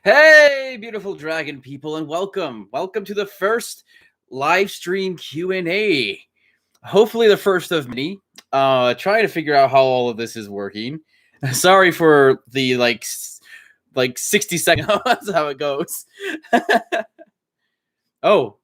Hey, beautiful dragon people, and welcome. Welcome to the first live stream Q&A. Hopefully the first of many. Trying to figure out how all of this is working. Sorry for the like 60 seconds. That's how it goes. Oh,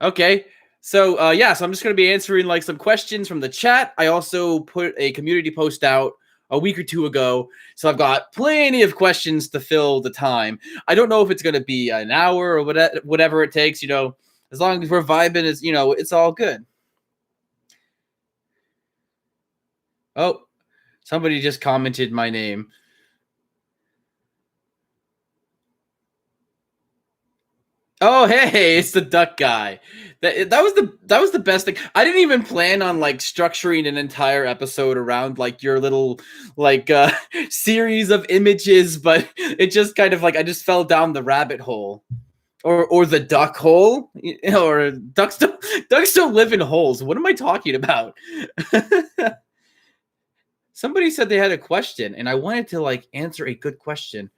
okay. So yeah, so I'm just going to be answering like some questions from the chat. I also put a community post out a week or two ago, so I've got plenty of questions to fill the time. I don't know if it's going to be an hour or whatever it takes, as long as we're vibing, it's all good. Oh, somebody just commented my name. Oh, hey, it's the duck guy. That was the best thing. I didn't even plan on like structuring an entire episode around like your little like series of images, but it just kind of like I just fell down the rabbit hole. Or the duck hole, or ducks don't live in holes. What am I talking about? Somebody said they had a question, and I wanted to like answer a good question.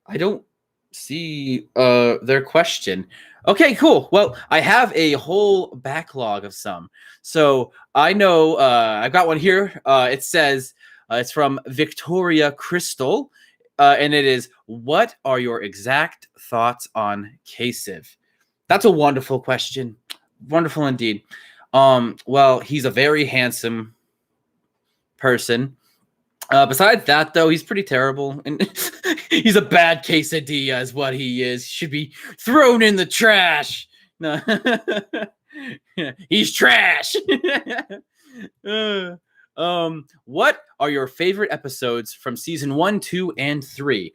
I don't see their question. Okay, cool. Well, I have a whole backlog of some. So I know I've got one here. It says it's from Victoria Crystal. And it is, what are your exact thoughts on 𝐀𝐧𝐝? That's a wonderful question. Wonderful indeed. Well, he's a very handsome person. Besides that, though, he's pretty terrible. And he's a bad quesadilla is what he is. He should be thrown in the trash. No. He's trash. What are your favorite episodes from season 1, 2, and 3?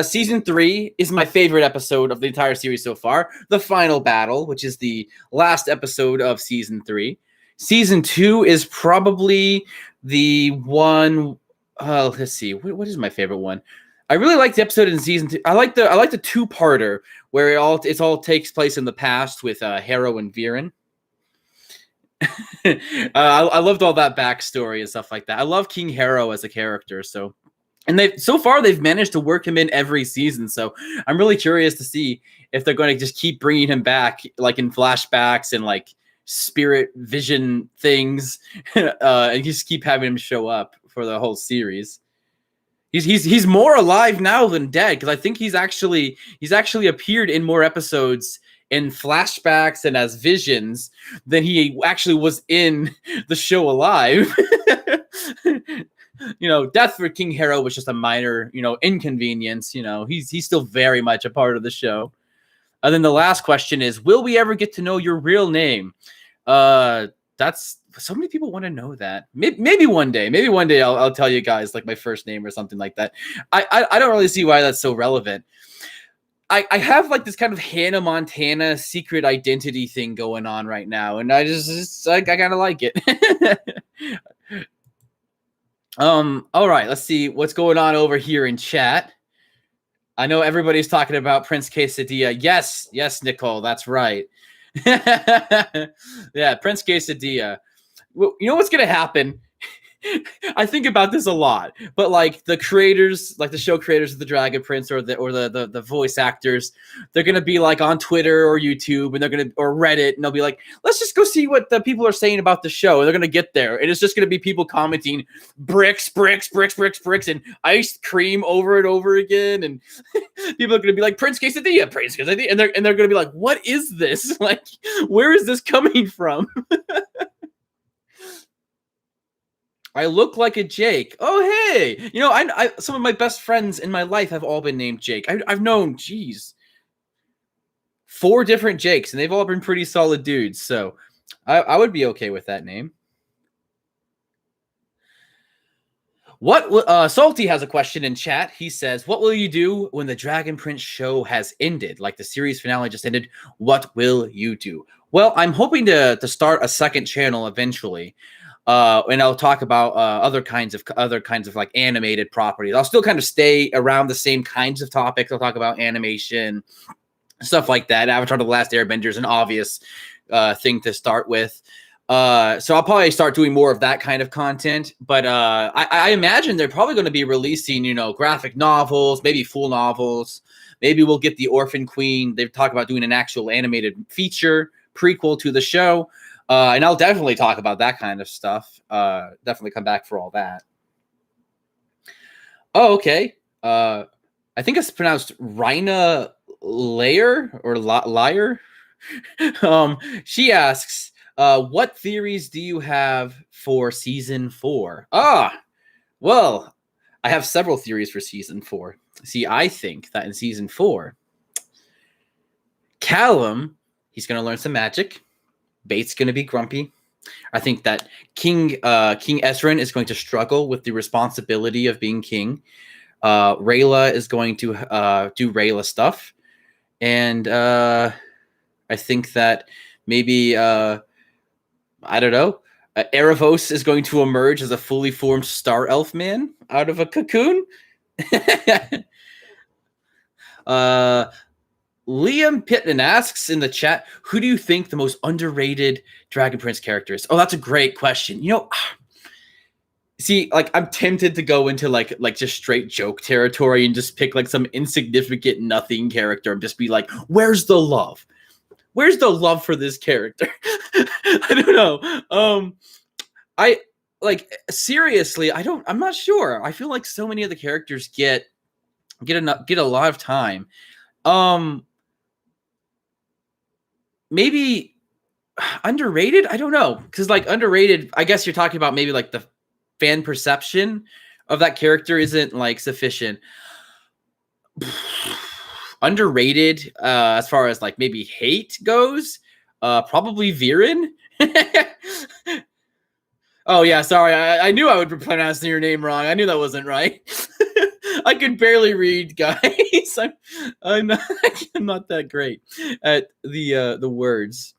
Season 3 is my favorite episode of the entire series so far. The final battle, which is the last episode of season 3. Season 2 is probably the one. Let's see. What is my favorite one? I really like the episode in season 2. I like the two-parter where it all takes place in the past with Harrow and Viren. I loved all that backstory and stuff like that. I love King Harrow as a character, and so far they've managed to work him in every season. So I'm really curious to see if they're going to just keep bringing him back, like in flashbacks and like spirit vision things, and just keep having him show up for the whole series. He's more alive now than dead, because I think he's actually appeared in more episodes in flashbacks and as visions than he actually was in the show alive. Death for King Harrow was just a minor, inconvenience. He's still very much a part of the show. And then the last question is, will we ever get to know your real name? That's so many people want to know that. Maybe one day. Maybe one day I'll tell you guys like my first name or something like that. I don't really see why that's so relevant. I have like this kind of Hannah Montana secret identity thing going on right now, and I kind of like it. All right, let's see what's going on over here in chat. I know everybody's talking about Prince Quesadilla. Yes, Nicole, that's right. Yeah, Prince Quesadilla. Well, you know what's gonna happen? I think about this a lot, but like the creators, like the show creators of the Dragon Prince or the voice actors, they're gonna be like on Twitter or YouTube, and or Reddit, and they'll be like, let's just go see what the people are saying about the show. And they're gonna get there, and it's just gonna be people commenting bricks, and ice cream over and over again, and people are gonna be like Prince Quesadilla, and they're gonna be like, what is this? Like, where is this coming from? I look like a Jake. Oh, hey. I some of my best friends in my life have all been named Jake. I've known, 4 different Jakes, and they've all been pretty solid dudes. So I would be okay with that name. Salty has a question in chat. He says, what will you do when the Dragon Prince show has ended? Like the series finale just ended. What will you do? Well, I'm hoping to start a second channel eventually. And I'll talk about other kinds of like animated properties. I'll still kind of stay around the same kinds of topics. I'll talk about animation, stuff like that. Avatar: The Last Airbender is an obvious thing to start with. So I'll probably start doing more of that kind of content. But I imagine they're probably going to be releasing, graphic novels, maybe full novels. Maybe we'll get the Orphan Queen. They've talked about doing an actual animated feature prequel to the show. And I'll definitely talk about that kind of stuff. Definitely come back for all that. Oh, okay. I think it's pronounced Rhina Layer or Liar. She asks, what theories do you have for season 4? Well, I have several theories for season 4. See, I think that in season 4, Callum, he's going to learn some magic. Bait's going to be grumpy. I think that King Ezran is going to struggle with the responsibility of being king. Rayla is going to do Rayla stuff. And I think that maybe, I don't know, Aaravos is going to emerge as a fully formed star elf man out of a cocoon. Liam Pittman asks in the chat, who do you think the most underrated Dragon Prince character is? Oh, that's a great question. See, like, I'm tempted to go into like just straight joke territory and just pick like some insignificant nothing character and just be like, where's the love? Where's the love for this character? I don't know. I like, seriously, I'm not sure. I feel like so many of the characters get a lot of time. Maybe underrated? I don't know. Because like underrated, I guess you're talking about maybe like the fan perception of that character isn't like sufficient. Underrated, as far as like maybe hate goes, probably Viren. Oh yeah, sorry. I knew I would be pronouncing your name wrong. I knew that wasn't right. I could barely read, guys. I'm not that great at the words.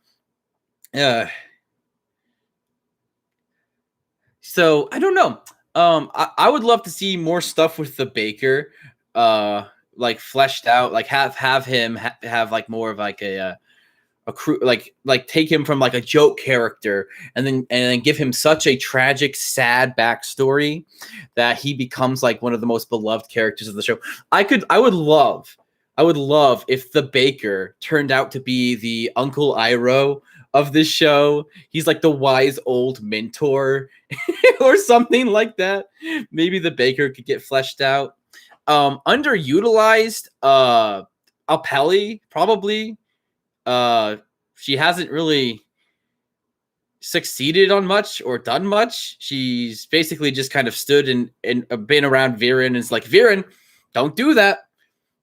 So I don't know. I would love to see more stuff with the Baker, like fleshed out. Like have him have like more of like a crew, like take him from like a joke character and then give him such a tragic, sad backstory that he becomes like one of the most beloved characters of the show. I would love if the Baker turned out to be the Uncle Iroh of this show. He's like the wise old mentor or something like that. Maybe the Baker could get fleshed out. Underutilized, Apelli, probably. She hasn't really succeeded on much or done much. She's basically just kind of stood and been around Viren and is like, Viren, don't do that.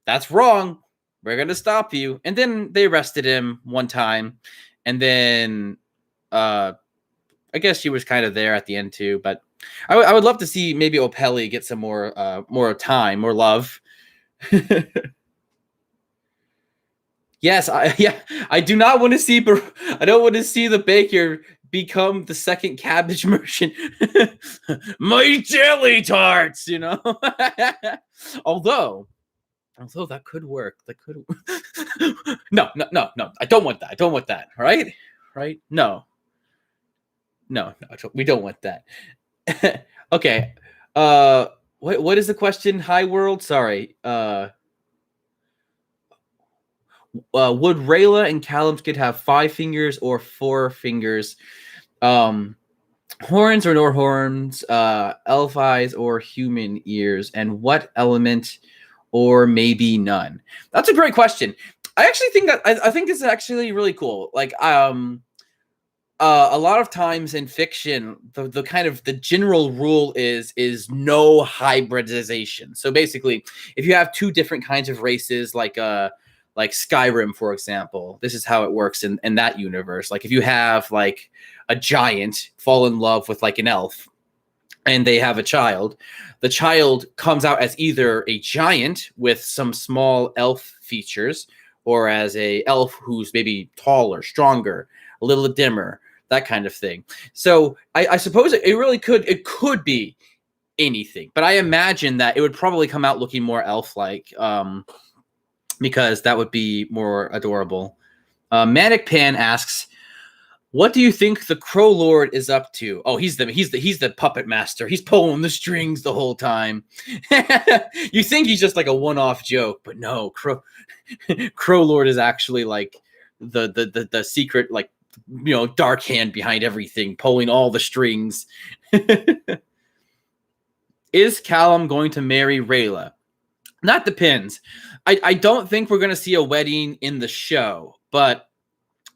That's wrong. We're going to stop you. And then they arrested him one time. And then I guess she was kind of there at the end too. But I would love to see maybe Opelli get some more time, more love. Yes, I do not want to see. I don't want to see the Baker become the second cabbage merchant. My jelly tarts, Although that could work. That could. No. I don't want that. I don't want that. Right? No. We don't want that. Okay. What is the question? Hi world. Sorry. Would Rayla and 𝐀𝐧𝐝 have 5 fingers or 4 fingers? Horns or no horns? Elf eyes or human ears? And what element? Or maybe none? That's a great question. I actually think that I think it's actually really cool. Like a lot of times in fiction, the kind of the general rule is no hybridization. So basically, if you have 2 different kinds of races, like Skyrim, for example, this is how it works in that universe. Like if you have like a giant fall in love with like an elf and they have a child, the child comes out as either a giant with some small elf features or as a elf who's maybe taller, stronger, a little dimmer, that kind of thing. So I suppose it really could be anything, but I imagine that it would probably come out looking more elf-like, because that would be more adorable. Manic Pan asks, What do you think the Crow Lord is up to? Oh, he's the puppet master. He's pulling the strings the whole time. You think he's just like a one-off joke, but no, Crow Lord is actually like the secret, like, dark hand behind everything, pulling all the strings. Is Callum going to marry Rayla? That depends. I don't think we're going to see a wedding in the show, but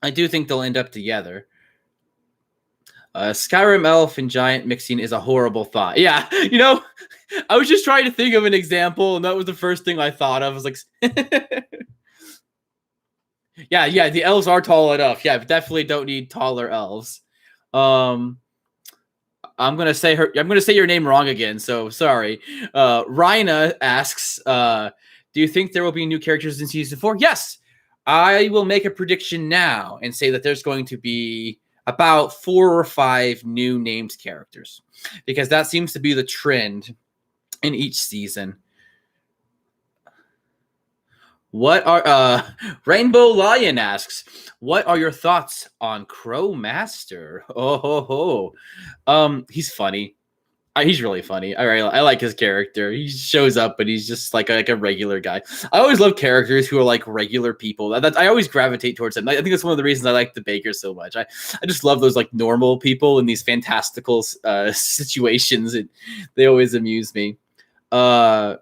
I do think they'll end up together. Skyrim elf and giant mixing is a horrible thought. Yeah, I was just trying to think of an example, and that was the first thing I thought of. I was like, yeah, the elves are tall enough. Yeah, definitely don't need taller elves. I'm gonna say your name wrong again, so sorry. Rhina asks, do you think there will be new characters in season 4? Yes. I will make a prediction now and say that there's going to be about 4 or 5 new named characters, because that seems to be the trend in each season. What are Rainbow Lion asks, what are your thoughts on Crow Master? He's funny. He's really funny. I like his character. He shows up, but he's just like a regular guy. I always love characters who are like regular people. I always gravitate towards them. I think that's one of the reasons I like the Baker so much. I just love those like normal people in these fantastical situations. They always amuse me. Ryder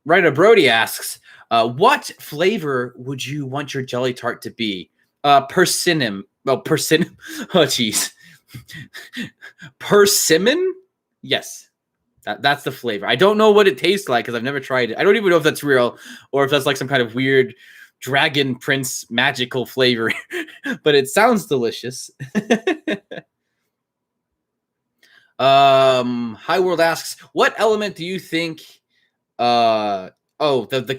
Brody asks, what flavor would you want your jelly tart to be? Persimmon. Well, persimmon. Oh, jeez. Persimmon? Yes. That's the flavor. I don't know what it tastes like because I've never tried it. I don't even know if that's real or if that's like some kind of weird dragon prince magical flavor, but it sounds delicious. High World asks, what element do you think the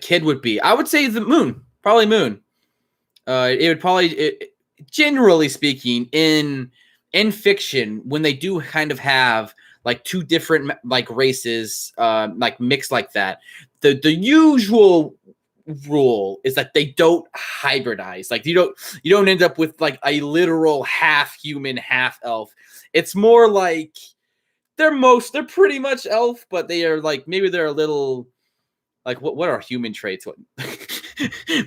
kid would be? I would say the moon. Probably moon. It would probably generally speaking in fiction, when they do kind of have like 2 different like races like mixed like that, the usual rule is that they don't hybridize. Like you don't end up with like a literal half human, half elf. It's more like they're pretty much elf, but they are like, maybe they're a little like, what are human traits?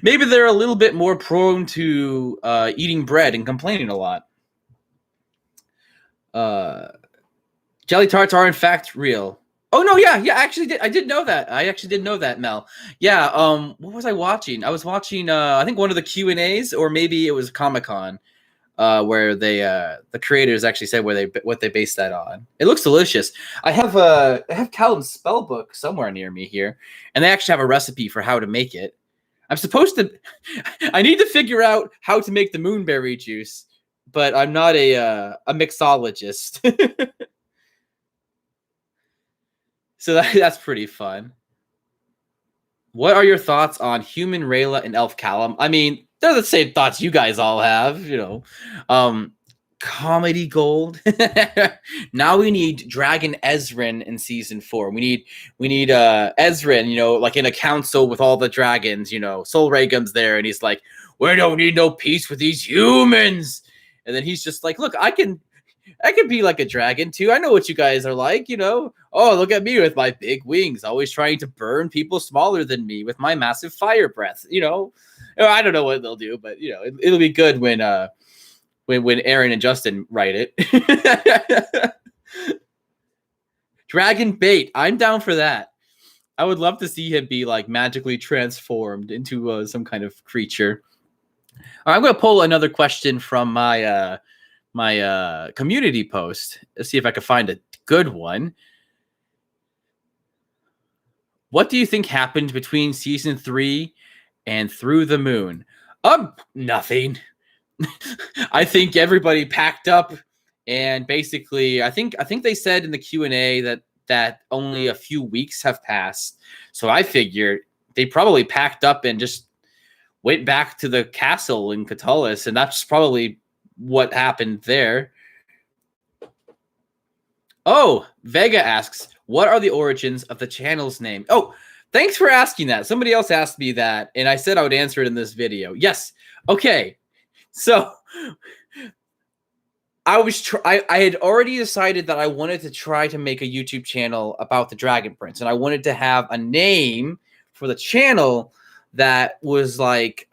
Maybe they're a little bit more prone to eating bread and complaining a lot. Jelly tarts are in fact real. Oh no, yeah, I did know that. I actually did know that, Mel. Yeah, what was I watching? I was watching I think one of the Q&As, or maybe it was Comic-Con, where they the creators actually said what they based that on. It looks delicious. I have Callum's spell book somewhere near me here, and they actually have a recipe for how to make it. I need to figure out how to make the moonberry juice, but I'm not a mixologist. So that's pretty fun. What are your thoughts on human Rayla and elf Callum? I mean, they're the same thoughts you guys all have, comedy gold. Now we need Dragon Ezrin in season 4. We need Ezrin, like in a council with all the dragons, Sol Rhaegam's there, and he's like, we don't need no peace with these humans. And then he's just like, look, I can be like a dragon too. I know what you guys are like, Oh, look at me with my big wings, always trying to burn people smaller than me with my massive fire breath. I don't know what they'll do, but it'll be good when Aaron and Justin write it. Dragon bait. I'm down for that. I would love to see him be like magically transformed into some kind of creature. All right, I'm going to pull another question from my community post. Let's see if I can find a good one. What do you think happened between season 3 and Through the Moon? Nothing. I think everybody packed up, and basically, I think they said in the Q&A that only a few weeks have passed. So I figured they probably packed up and just went back to the castle in Catullus, and that's probably what happened there. Oh, Vega asks, what are the origins of the channel's name? Oh, thanks for asking that. Somebody else asked me that, and I said I would answer it in this video. Yes. Okay. So I had already decided that I wanted to try to make a YouTube channel about the Dragon Prince, and I wanted to have a name for the channel that was like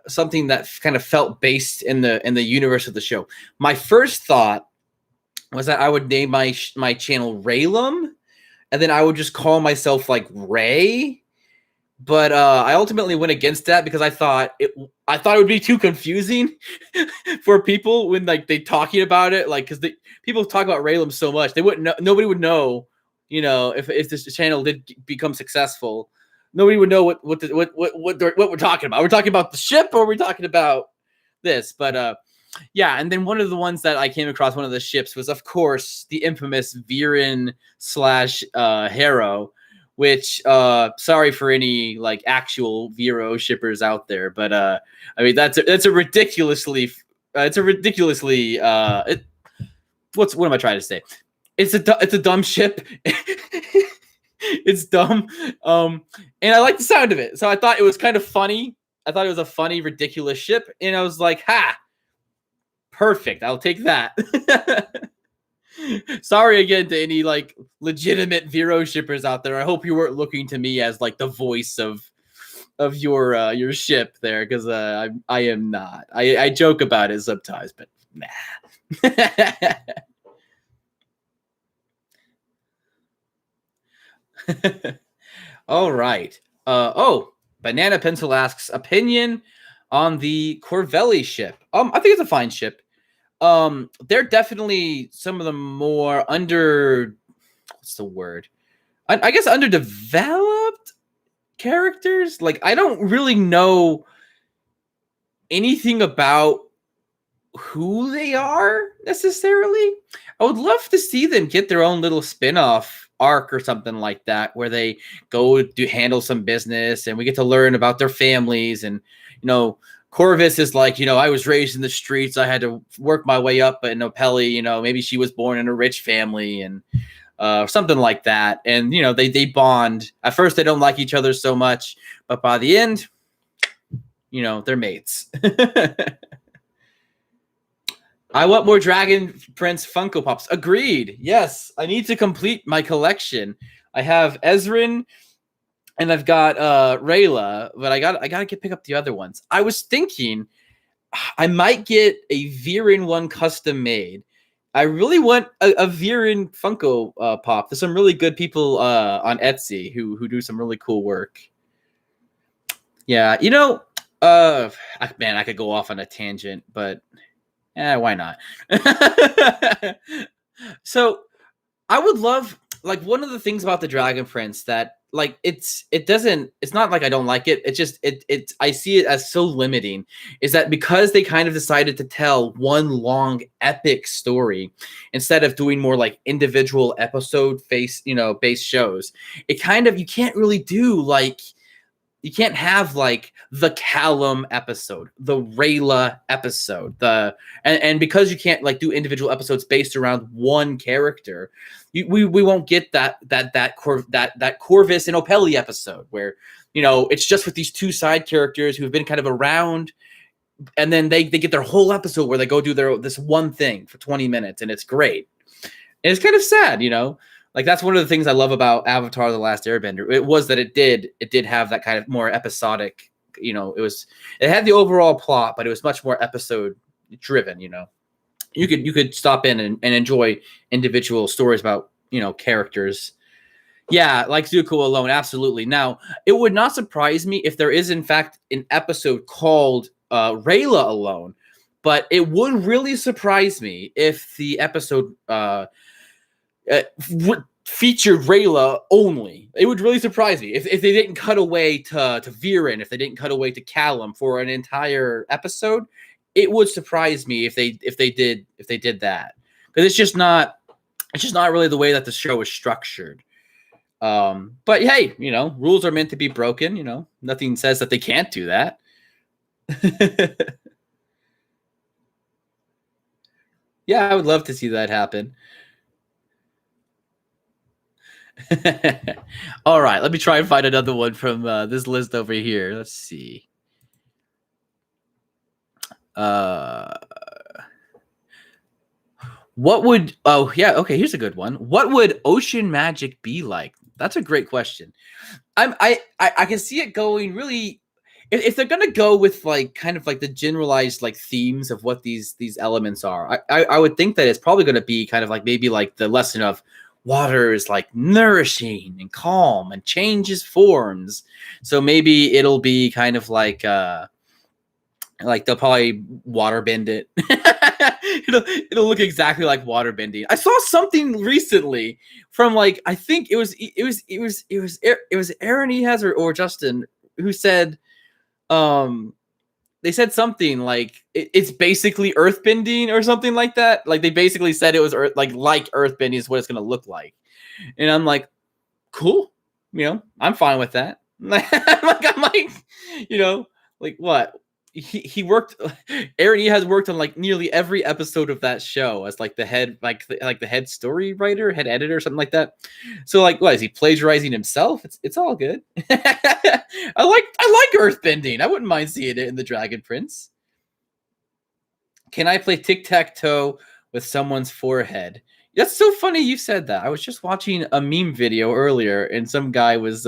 something that kind of felt based in the universe of the show. My first thought was that I would name my channel Raylum, and then I would just call myself like Ray. But I ultimately went against that because I thought it would be too confusing for people when like they talking about it, like because people talk about Raylum so much they wouldn't know, nobody would know, if this channel did become successful, nobody would know what we're talking about. We're talking about the ship, or we're talking about this, but yeah. And then one of the ones that I came across, one of the ships, was of course the infamous _Viren Harrow. Which sorry for any like actual Vero shippers out there, but I mean that's a ridiculously what am I trying to say? It's a dumb ship. It's dumb, and I like the sound of it, so I thought it was kind of funny. I thought it was a funny, ridiculous ship, and I was like, "Ha, perfect! I'll take that." Sorry again to any like legitimate Vero shippers out there. I hope you weren't looking to me as like the voice of your ship there, because I am not. I joke about it sometimes, but nah. All right. Banana Pencil asks opinion on the Corvelli ship. I think it's a fine ship. They're definitely some of the more what's the word? I guess underdeveloped characters. Like, I don't really know anything about who they are necessarily. I would love to see them get their own little spin-off arc or something like that, where they go to handle some business and we get to learn about their families. And Corvus is like, I was raised in the streets, I had to work my way up, but Opelli, maybe she was born in a rich family, and something like that. And they bond. At first they don't like each other so much, but by the end, they're mates. I want more Dragon Prince Funko Pops. Agreed. Yes, I need to complete my collection. I have Ezrin, and I've got Rayla, but I gotta pick up the other ones. I was thinking I might get a Viren one custom made. I really want a Viren Funko Pop. There's some really good people on Etsy who do some really cool work. Yeah, man, I could go off on a tangent, but why not? So I would love, like, one of the things about the Dragon Prince that, like, it's not like I don't like it. It's just I see it as so limiting, is that because they kind of decided to tell one long epic story instead of doing more like individual episode based shows, it kind of, you can't really do like, you can't have like the Callum episode, the Rayla episode, and because you can't like do individual episodes based around one character, we won't get that Corvus and Opelli episode where it's just with these two side characters who have been kind of around, and then they get their whole episode where they go do this one thing for 20 minutes, and it's great. And it's kind of sad, Like, that's one of the things I love about Avatar: The Last Airbender. It was that it did have that kind of more episodic, it had the overall plot, but it was much more episode driven. You could stop in and enjoy individual stories about characters. Yeah, like Zuko alone, absolutely. Now, it would not surprise me if there is in fact an episode called Rayla Alone, but it would really surprise me if the episode featured Rayla only. It would really surprise me if they didn't cut away to Viren, if they didn't cut away to Callum for an entire episode. It would surprise me if they did that, because it's just not really the way that the show is structured. But hey, rules are meant to be broken. Nothing says that they can't do that. Yeah, I would love to see that happen. All right, let me try and find another one from this list over here. Let's see. What would oh yeah, okay, here's a good one. What would ocean magic be like? That's a great question. I can see it going really if they're gonna go with like kind of like the generalized like themes of what these elements are. I would think that it's probably gonna be kind of like maybe like the lesson of water is like nourishing and calm and changes forms. So maybe it'll be kind of like they'll probably water bend it. It'll look exactly like water bending. I saw something recently from like I think it was Aaron Ehaz or Justin who said they said something like it's basically earth bending or something like that. Like they basically said it was like earth bending is what it's gonna look like. And I'm like, cool, I'm fine with that. I'm like, like what? He worked. Aaron E has worked on like nearly every episode of that show as like the head, like the head story writer, head editor, something like that. So like, what is he plagiarizing himself? It's all good. I like earthbending. I wouldn't mind seeing it in the Dragon Prince. Can I play tic-tac-toe with someone's forehead? That's so funny you said that. I was just watching a meme video earlier, and some guy was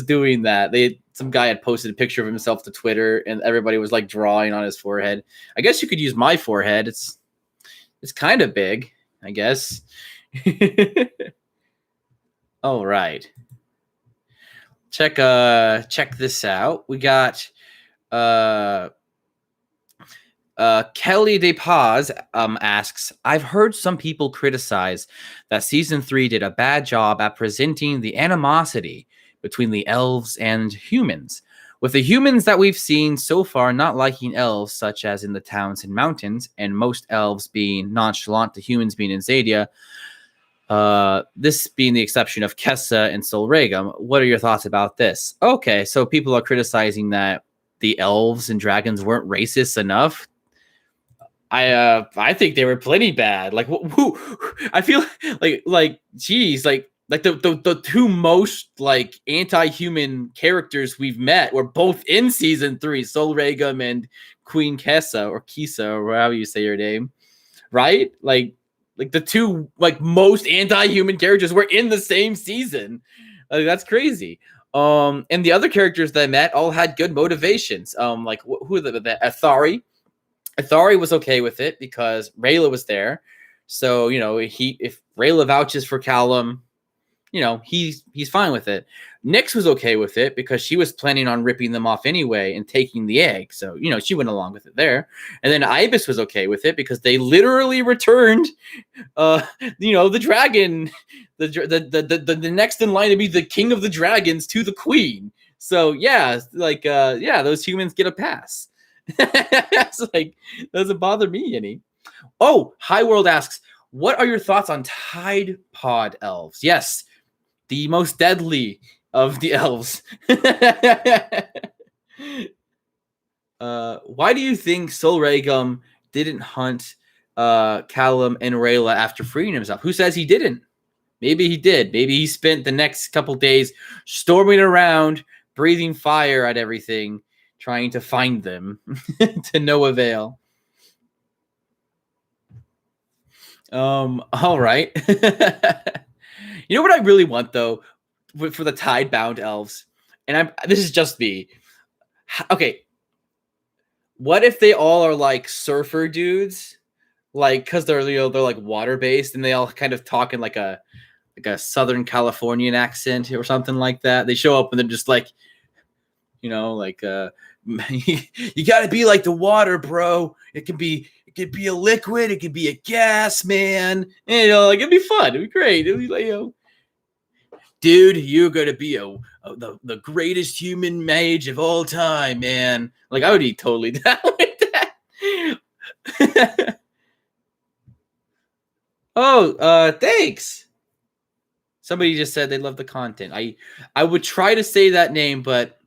doing that. Some guy had posted a picture of himself to Twitter, and everybody was like drawing on his forehead. I guess you could use my forehead. It's kind of big, I guess. All right. Check this out. We got Kelly DePaz asks, I've heard some people criticize that season 3 did a bad job at presenting the animosity between the elves and humans, with the humans that we've seen so far not liking elves, such as in the towns and mountains, and most elves being nonchalant to humans being in 𝐳𝐤. This being the exception of 𝐀𝐧𝐝 and 𝐁𝐴. What are your thoughts about this? Okay, so people are criticizing that the elves and dragons weren't racist enough. I think they were plenty bad. Like who I feel like geez, like the two most like anti-human characters we've met were both in season 3, 𝐁𝐴 and Queen 𝐀𝐧𝐝 or 𝐀𝐧𝐝 or however you say your name, right? Like the two like most anti-human characters were in the same season. That's crazy. And the other characters that I met all had good motivations. Like who are the 𝐷𝐼? 𝐷𝐼 was okay with it because Rayla was there. So, if Rayla vouches for Callum, he's fine with it. Nyx was okay with it because she was planning on ripping them off anyway and taking the egg. So, she went along with it there. And then Ibis was okay with it because they literally returned, the dragon, the next in line to be the king of the dragons to the queen. So, yeah, those humans get a pass. It's like, doesn't bother me any. Oh, High World asks, what are your thoughts on Tide Pod elves? Yes, the most deadly of the elves. Why do you think 𝐁𝐴 didn't hunt Callum and Rayla after freeing himself? Who says he didn't? Maybe he did. Maybe he spent the next couple days storming around, breathing fire at everything, trying to find them to no avail. All right. You know what I really want though for the Tide Bound elves, and this is just me. Okay, what if they all are like surfer dudes, like because they're they're like water based and they all kind of talk in like a Southern Californian accent or something like that. They show up and they're just like, you got to be like the water, bro. It can be a liquid, it could be a gas, man. And, it'd be fun. It'd be great. It'd be like, dude, you're gonna be the greatest human mage of all time, man. Like I would be totally down with that. Oh, thanks. Somebody just said they love the content. I would try to say that name, but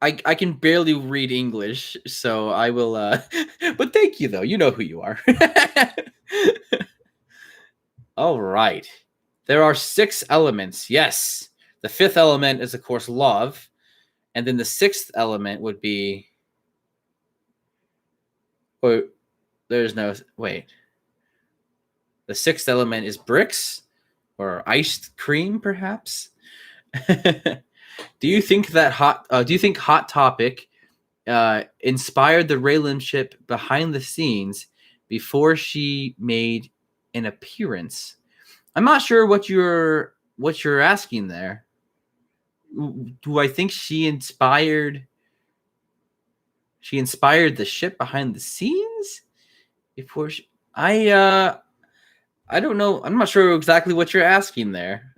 I can barely read English, so I will but thank you though. You know who you are. All right. There are 6 elements. Yes. The 5th element is of course love, and then the 6th element would be There's no wait. The sixth element is bricks or iced cream, perhaps. Do you think that Do you think Hot Topic inspired the Raylan ship behind the scenes before she made an appearance? I'm not sure what you're asking there. Do I think she inspired the ship behind the scenes before she? I don't know. I'm not sure exactly what you're asking there.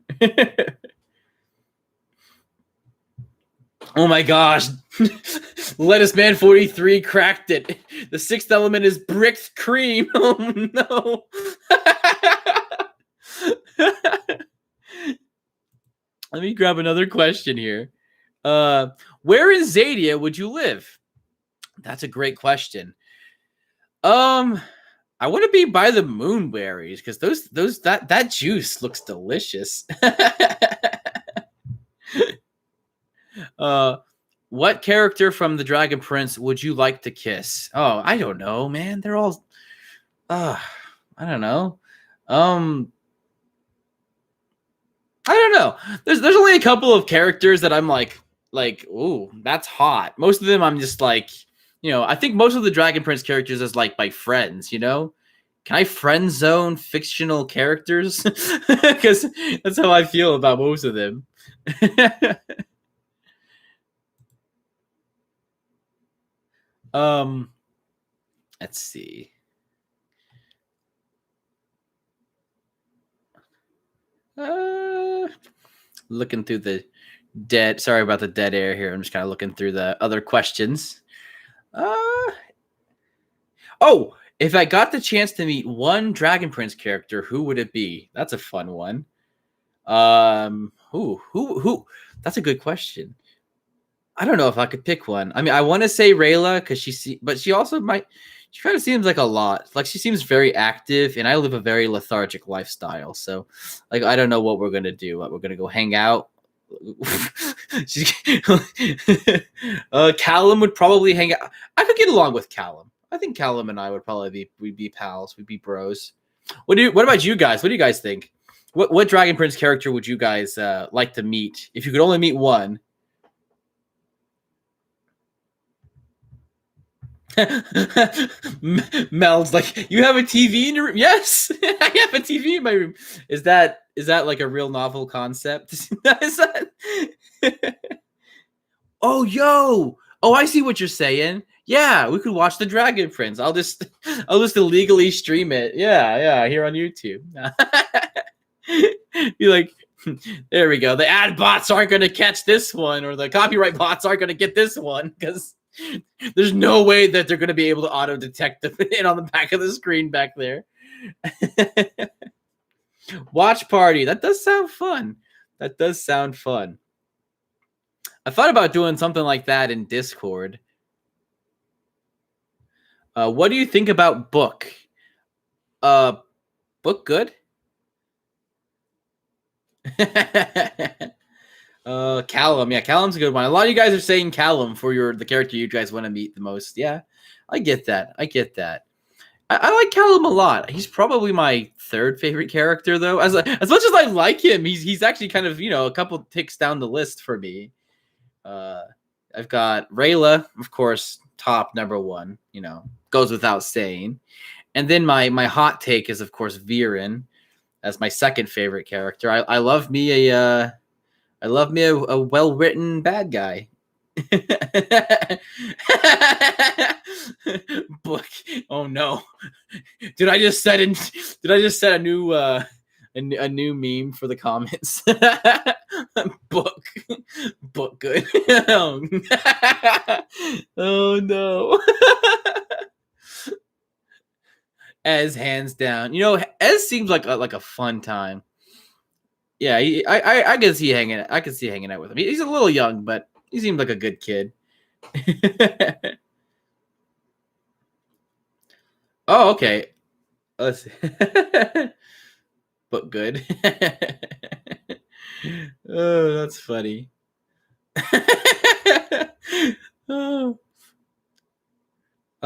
Oh my gosh. Lettuce Man 43 cracked it. The sixth element is bricked cream. Oh no. Let me grab another question here. Where in Zadia would you live? That's a great question. I want to be by the moonberries because that juice looks delicious. What character from the Dragon Prince would you like to kiss? Oh, I don't know, man. They're all I don't know. I don't know. There's only a couple of characters that I'm like, ooh, that's hot. Most of them I'm just like, I think most of the Dragon Prince characters is like my friends, Can I friend zone fictional characters? Because that's how I feel about most of them. Let's see. Looking through the dead. Sorry about the dead air here. I'm just kind of looking through the other questions. Oh, if I got the chance to meet one Dragon Prince character, who would it be? That's a fun one. Who? That's a good question. I don't know if I could pick one. I mean, I want to say Rayla because but she also might. She kind of seems like a lot. Like she seems very active, and I live a very lethargic lifestyle. So, like, I don't know what we're gonna do. We're gonna go hang out. Callum would probably hang out. I could get along with Callum. I think Callum and I would probably we'd be pals. We'd be bros. What about you guys? What do you guys think? What Dragon Prince character would you guys like to meet if you could only meet one? Mel's like, you have a TV in your room? Yes, I have a TV in my room. Is that like a real novel concept? Is that? Oh, yo. Oh, I see what you're saying. Yeah, we could watch the Dragon Prince. I'll just illegally stream it. Yeah, here on YouTube. Be like, there we go. The ad bots aren't going to catch this one, or the copyright bots aren't going to get this one because there's no way that they're going to be able to auto detect it on the back of the screen back there. Watch party. That does sound fun. I thought about doing something like that in Discord. What do you think about Book? Book good? Callum. Yeah, Callum's a good one. A lot of you guys are saying Callum for the character you guys want to meet the most. Yeah, I get that. I like Callum a lot. He's probably my third favorite character, though. As much as I like him, he's actually kind of a couple ticks down the list for me. I've got Rayla, of course, top number one. Goes without saying. And then my hot take is, of course, Viren as my second favorite character. I love me a well-written bad guy. Book. Oh no! Did I just set a new a new meme for the comments? Book good. Oh no! Ez hands down. Ez seems like a fun time. Yeah, I can see hanging out with him. He's a little young, but he seemed like a good kid. Oh, okay. Let's see. But good. Oh, that's funny. Oh.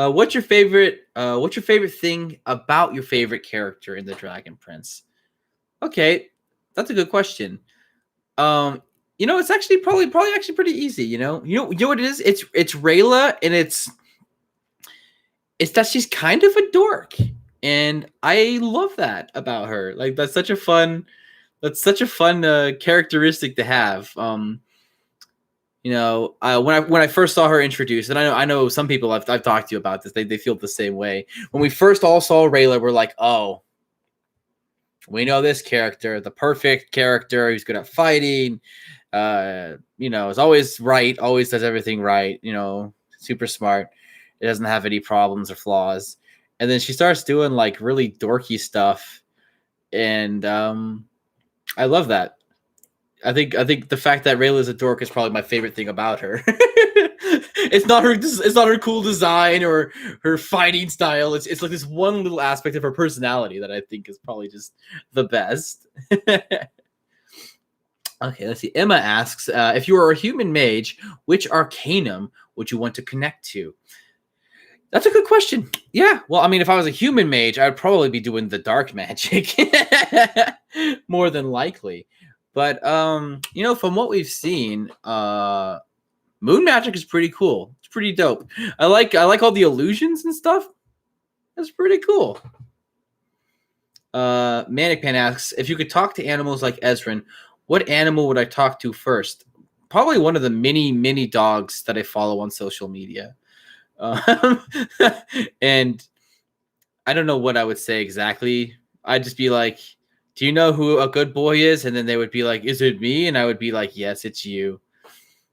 What's your favorite? What's your favorite thing about your favorite character in the Dragon Prince? Okay, that's a good question. It's actually probably actually pretty easy. You know what it is? It's Rayla, and it's that she's kind of a dork, and I love that about her. Like that's such a fun characteristic to have. When I first saw her introduced, and I know some people I've talked to you about this, they feel the same way. When we first all saw Rayla, we're like, oh, we know this character, the perfect character who's good at fighting. Is always right, always does everything right. Super smart. It doesn't have any problems or flaws. And then she starts doing like really dorky stuff, and I love that. I think the fact that Rayla is a dork is probably my favorite thing about her. It's not her cool design or her fighting style. It's like this one little aspect of her personality that I think is probably just the best. Okay, let's see. Emma asks, if you were a human mage, which arcanum would you want to connect to? That's a good question. Yeah. Well, I mean, if I was a human mage, I'd probably be doing the dark magic more than likely. But from what we've seen, moon magic is pretty cool. It's pretty dope. I like all the illusions and stuff. That's pretty cool. Manic Pan asks, if you could talk to animals like Ezran, what animal would I talk to first? Probably one of the many dogs that I follow on social media. And I don't know what I would say exactly. I'd just be like, do you know who a good boy is? And then they would be like, is it me? And I would be like, yes, it's you.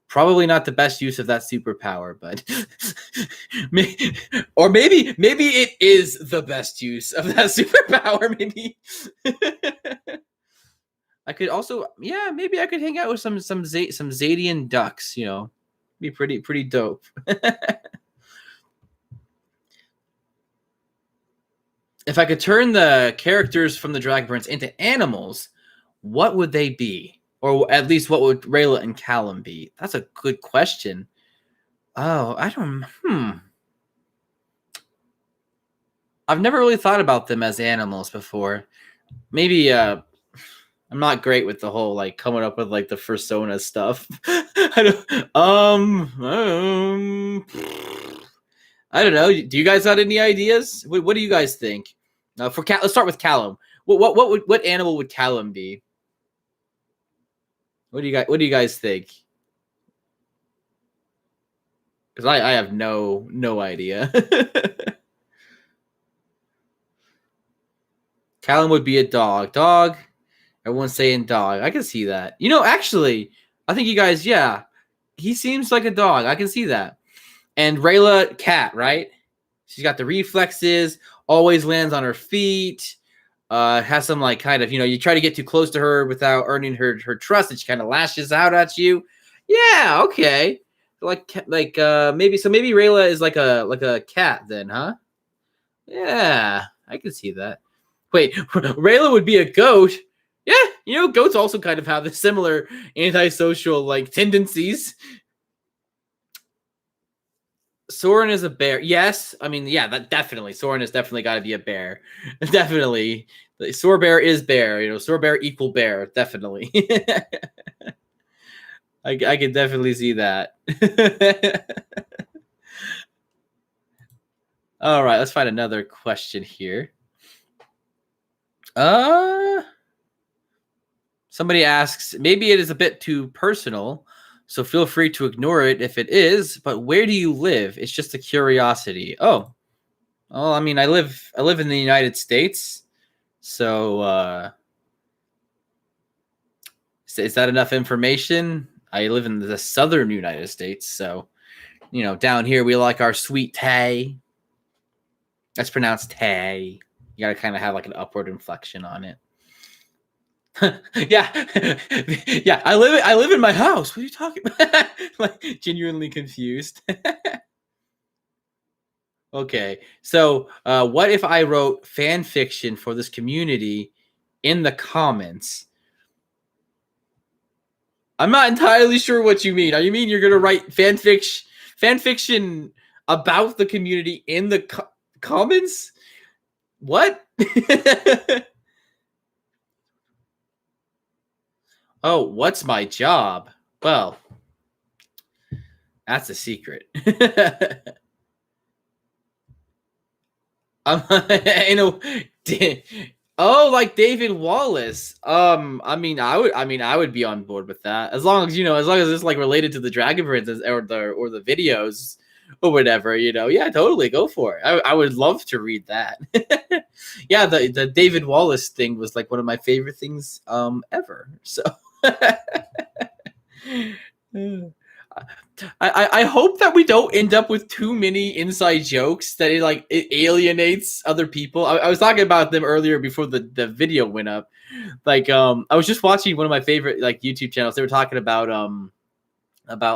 Probably not the best use of that superpower, but maybe it is the best use of that superpower. Maybe I could also, maybe I could hang out with some Zadian ducks. Be pretty dope. If I could turn the characters from the Dragon Prince into animals, what would they be? Or at least what would Rayla and Callum be? That's a good question. Oh, I don't... I've never really thought about them as animals before. Maybe I'm not great with the whole like coming up with like the persona stuff. I don't know. Do you guys have any ideas? What do you guys think? Let's start with Callum. What animal would Callum be? What do you guys think? Because I have no idea. Callum would be a dog. Dog. Everyone's saying dog. I can see that. Actually, I think you guys, yeah. He seems like a dog. I can see that. And Rayla, cat, right? She's got the reflexes, always lands on her feet, has some like kind of, you try to get too close to her without earning her trust, and she kind of lashes out at you. Yeah, okay. Maybe Rayla is like a cat then, huh? Yeah, I can see that. Wait, Rayla would be a goat. Yeah, goats also kind of have the similar antisocial like tendencies. Soren is a bear. Yes, I mean, yeah, that definitely. Soren has definitely got to be a bear. Definitely, Sore bear is bear. Sore bear equal bear. Definitely. I can definitely see that. All right, let's find another question here. Somebody asks, maybe it is a bit too personal, so feel free to ignore it if it is, but where do you live? It's just a curiosity. Oh. Well, I mean, I live in the United States. So is that enough information? I live in the southern United States, so down here we like our sweet tea. That's pronounced tay. You got to kind of have like an upward inflection on it. Yeah. Yeah, I live in my house. What are you talking about? Like genuinely confused. Okay. So, what if I wrote fan fiction for this community in the comments? I'm not entirely sure what you mean. Are you mean you're going to write fan fiction about the community in the comments. What? Oh, what's my job? Well, that's a secret. You know, oh, like David Wallace. I would be on board with that as long as as long as it's like related to the Dragon Prince or the videos or whatever. Yeah, totally go for it. I would love to read that. Yeah, the David Wallace thing was like one of my favorite things ever. So. I hope that we don't end up with too many inside jokes that it alienates other people. I was talking about them earlier before the video went up. Like I was just watching one of my favorite like YouTube channels. They were talking about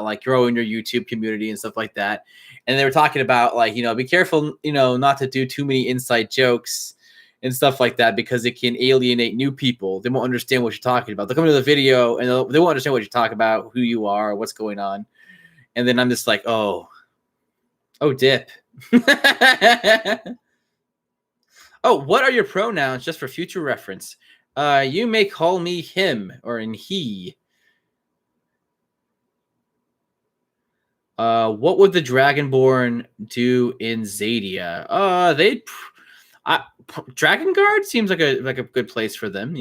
like growing your YouTube community and stuff like that. And they were talking about like, be careful, not to do too many inside jokes and stuff like that because it can alienate new people. They won't understand what you're talking about. They'll come to the video and they won't understand what you're talking about, who you are, what's going on. And then I'm just like, oh, dip. Oh, what are your pronouns just for future reference? You may call me him or in he. What would the Dragonborn do in Zydia? Dragon Guard seems like a good place for them,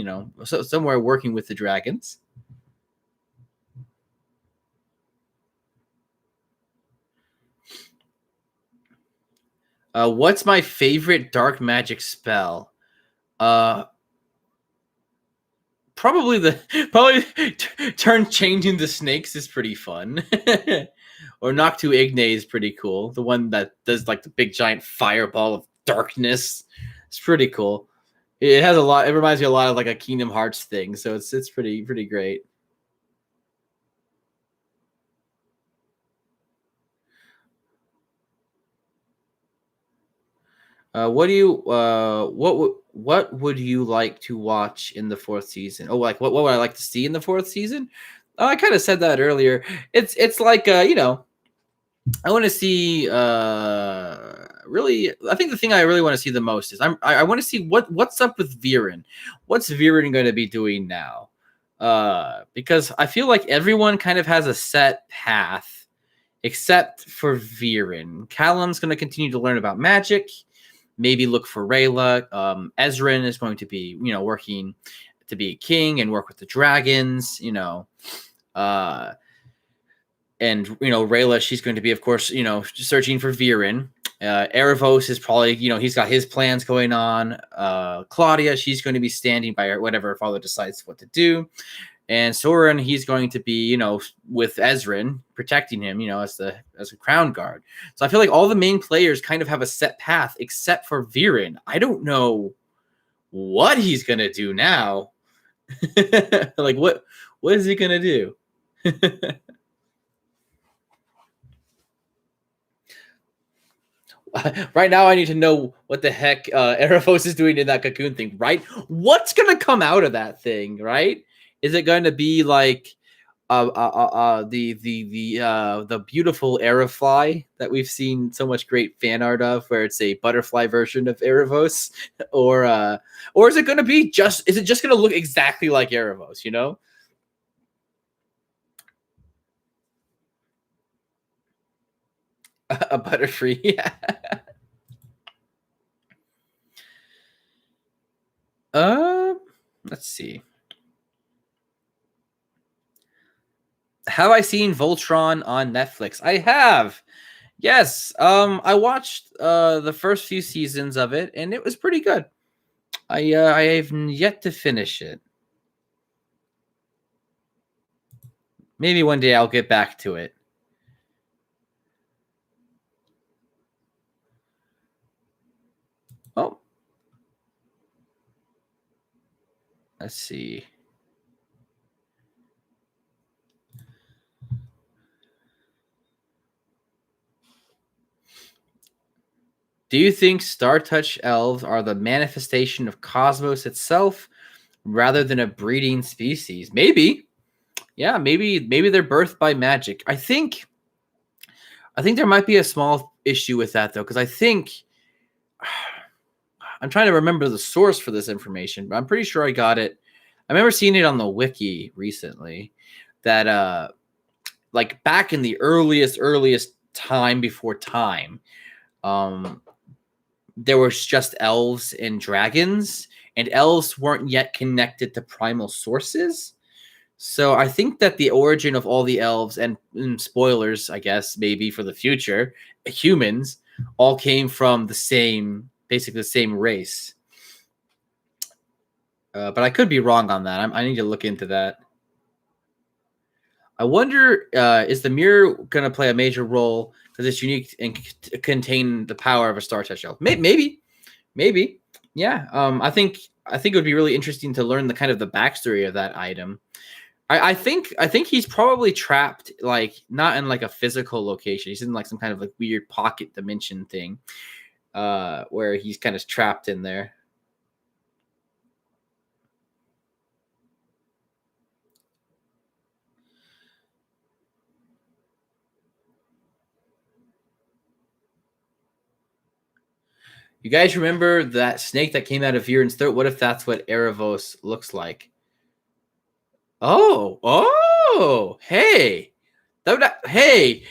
so somewhere working with the dragons. What's my favorite dark magic spell? Probably turn changing the snakes is pretty fun. Or 𝐁𝐞𝐴 is pretty cool. The one that does like the big giant fireball of darkness. It's pretty cool. It has a lot. It reminds me a lot of like a Kingdom Hearts thing. So it's pretty great. What would you like to watch in the 4th season? Oh, like what would I like to see in the 4th season? Oh, I kind of said that earlier. It's like I want to see really. I think the thing I really want to see the most is I want to see what's up with 𝐕RIN. What's 𝐕RIN going to be doing now? Because I feel like everyone kind of has a set path except for 𝐕RIN. Callum's going to continue to learn about magic. Maybe look for Rayla. 𝐁𝐴zrin is going to be, working to be a king and work with the dragons, and, Rayla, she's going to be, of course, searching for 𝐕RIN. Aaravos is probably, he's got his plans going on. Claudia, she's going to be standing by whatever her father decides what to do. And Soren, he's going to be, with 𝐁𝐴zrin, protecting him, as a crown guard. So I feel like all the main players kind of have a set path, except for 𝐕RIN. I don't know what he's going to do now. Like, what is he going to do? Right now, I need to know what the heck Aaravos is doing in that cocoon thing, right? What's going to come out of that thing, right? Is it going to be like the beautiful Aaravfly that we've seen so much great fan art of, where it's a butterfly version of Aaravos, or is it going to be just going to look exactly like Aaravos? A Butterfree, yeah. Let's see. Have I seen Voltron on Netflix? I have. Yes. I watched the first few seasons of it, and it was pretty good. I have yet to finish it. Maybe one day I'll get back to it. Oh. Let's see. Do you think Star-Touch elves are the manifestation of cosmos itself rather than a breeding species? Maybe. Yeah, maybe they're birthed by magic. I think I think there might be a small issue with that though, because I think I'm trying to remember the source for this information, but I'm pretty sure I got it. I remember seeing it on the wiki recently that like back in the earliest time before time, there was just elves and dragons, and elves weren't yet connected to primal sources. So I think that the origin of all the elves and spoilers, I guess, maybe for the future, humans all came from the same, basically the same race. But I could be wrong on that. I need to look into that. I wonder, is the mirror going to play a major role because it's unique and contain the power of a Star Touch elf? Maybe. Yeah. I think it would be really interesting to learn the kind of the backstory of that item. I think he's probably trapped, like not in like a physical location. He's in like some kind of like weird pocket dimension thing, where he's kind of trapped in there. You guys remember that snake that came out of Viren's throat? What if that's what Aaravos looks like? Oh, hey, hey,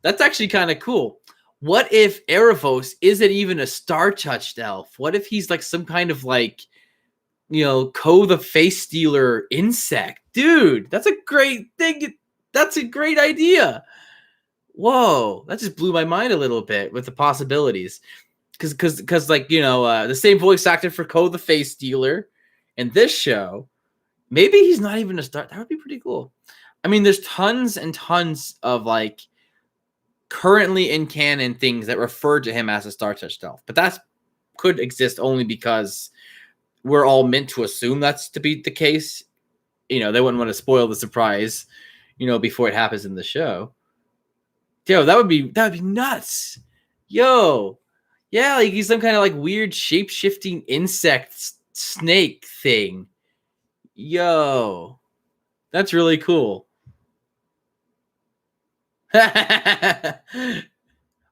that's actually kind of cool. What if Aaravos isn't even a star-touched elf? What if he's like some kind of like, 𝐀𝐧𝐝 the face stealer insect? Dude, that's a great thing. That's a great idea. Whoa, that just blew my mind a little bit with the possibilities. Because like, the same voice actor for 𝐀𝐧𝐝 the face stealer in this show. Maybe he's not even a star. That would be pretty cool. I mean, there's tons and tons of like currently in canon things that refer to him as a Star Touched elf, but that could exist only because we're all meant to assume that's to be the case. They wouldn't want to spoil the surprise, before it happens in the show. Yo, that would be nuts. Yo, yeah, like he's some kind of like weird shape-shifting insect snake thing. Yo, that's really cool. Have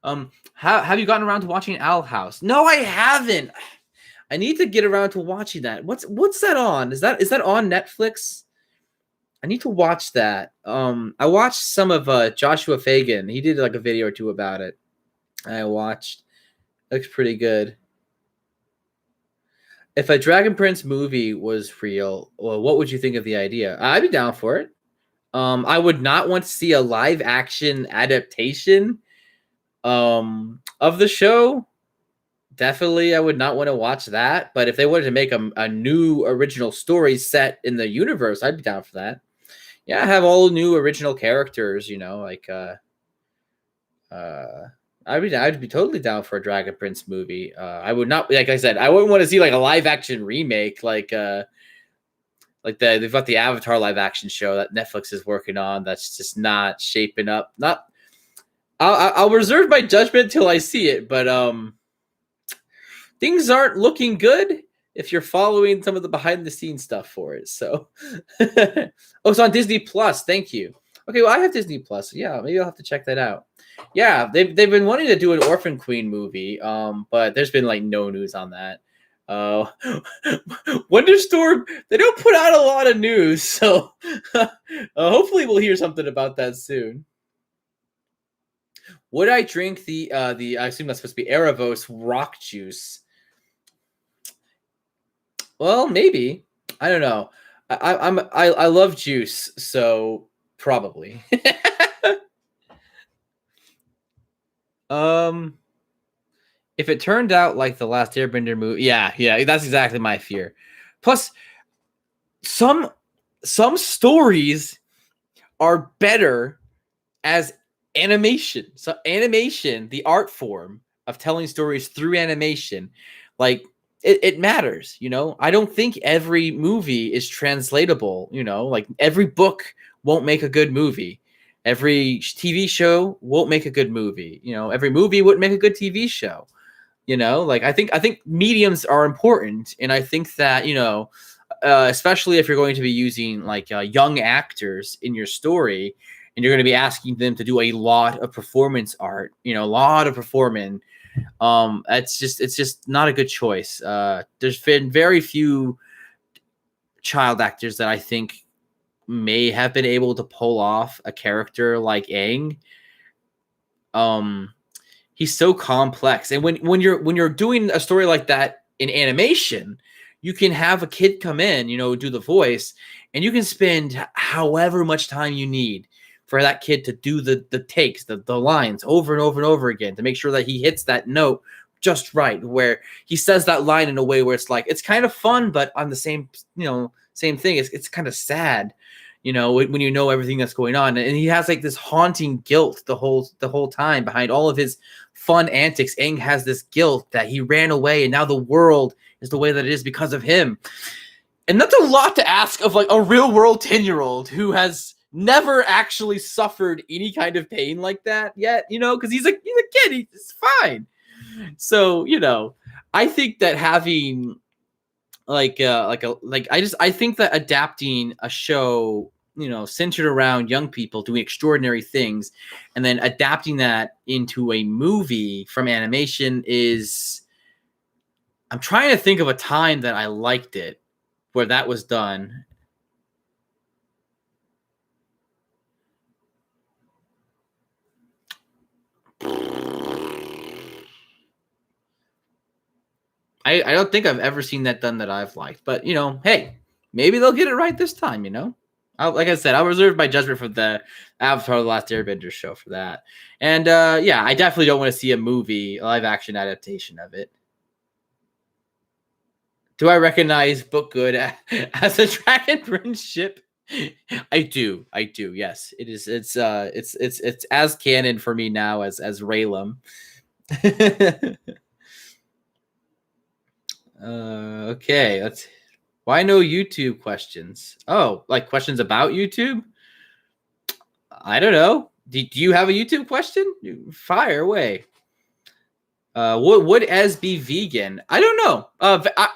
you gotten around to watching Owl House? No, I haven't. I need to get around to watching that. What's that on? Is that on Netflix? I need to watch that. I watched some of Joshua Fagan. He did like a video or two about it. I watched. Looks pretty good. If a Dragon Prince movie was real, well, what would you think of the idea? I'd be down for it. I would not want to see a live action adaptation of the show. Definitely, I would not want to watch that. But if they wanted to make a new original story set in the universe, I'd be down for that. Yeah, have all new original characters, like I'd be totally down for a Dragon Prince movie. I would not, like I said, I wouldn't want to see like a live action remake, like they've got the Avatar live action show that Netflix is working on. That's just not shaping up. I'll reserve my judgment till I see it, but things aren't looking good if you're following some of the behind the scenes stuff for it. So, it's on Disney Plus. Thank you. Okay, well I have Disney Plus. Yeah, maybe I'll have to check that out. Yeah, they've been wanting to do an Orphan Queen movie, but there's been like no news on that. Wonderstorm, they don't put out a lot of news, so hopefully we'll hear something about that soon. Would I drink the I assume that's supposed to be Aaravos rock juice? Well, maybe. I don't know. I love juice, so probably. If it turned out like the last Airbender movie, yeah, that's exactly my fear. Plus, some stories are better as animation. So animation, the art form of telling stories through animation, like it matters. I don't think every movie is translatable. Like every book won't make a good movie. Every TV show won't make a good movie. Every movie wouldn't make a good TV show. Like I think mediums are important, and I think that especially if you're going to be using like young actors in your story, and you're going to be asking them to do a lot of performance art, a lot of performing. It's just not a good choice. There's been very few child actors that I think may have been able to pull off a character like Aang. He's so complex, and when you're doing a story like that in animation, you can have a kid come in, do the voice, and you can spend however much time you need for that kid to do the takes, the lines over and over and over again to make sure that he hits that note just right, where he says that line in a way where it's like, it's kind of fun, but on the same thing, it's kind of sad, when you know everything that's going on. And he has like this haunting guilt the whole time behind all of his fun antics. Aang has this guilt that he ran away and now the world is the way that it is because of him. And that's a lot to ask of like a real world 10-year-old who has never actually suffered any kind of pain like that yet, because he's a kid, he's fine. So, I think that having I think that adapting a show, centered around young people doing extraordinary things and then adapting that into a movie from animation I'm trying to think of a time that I liked it where that was done. I don't think I've ever seen that done that I've liked, but hey, maybe they'll get it right this time. Like I said, I'll reserve my judgment for the Avatar: The Last Airbender show for that. And yeah, I definitely don't want to see a live action adaptation of it. Do I recognize Book Good as a Dragon Prince ship? I do. Yes, it is. It's as canon for me now as Raylan. Okay, why no YouTube questions? Oh, like questions about YouTube? I don't know. Do you have a YouTube question? Fire away. Would Ez be vegan? I don't know.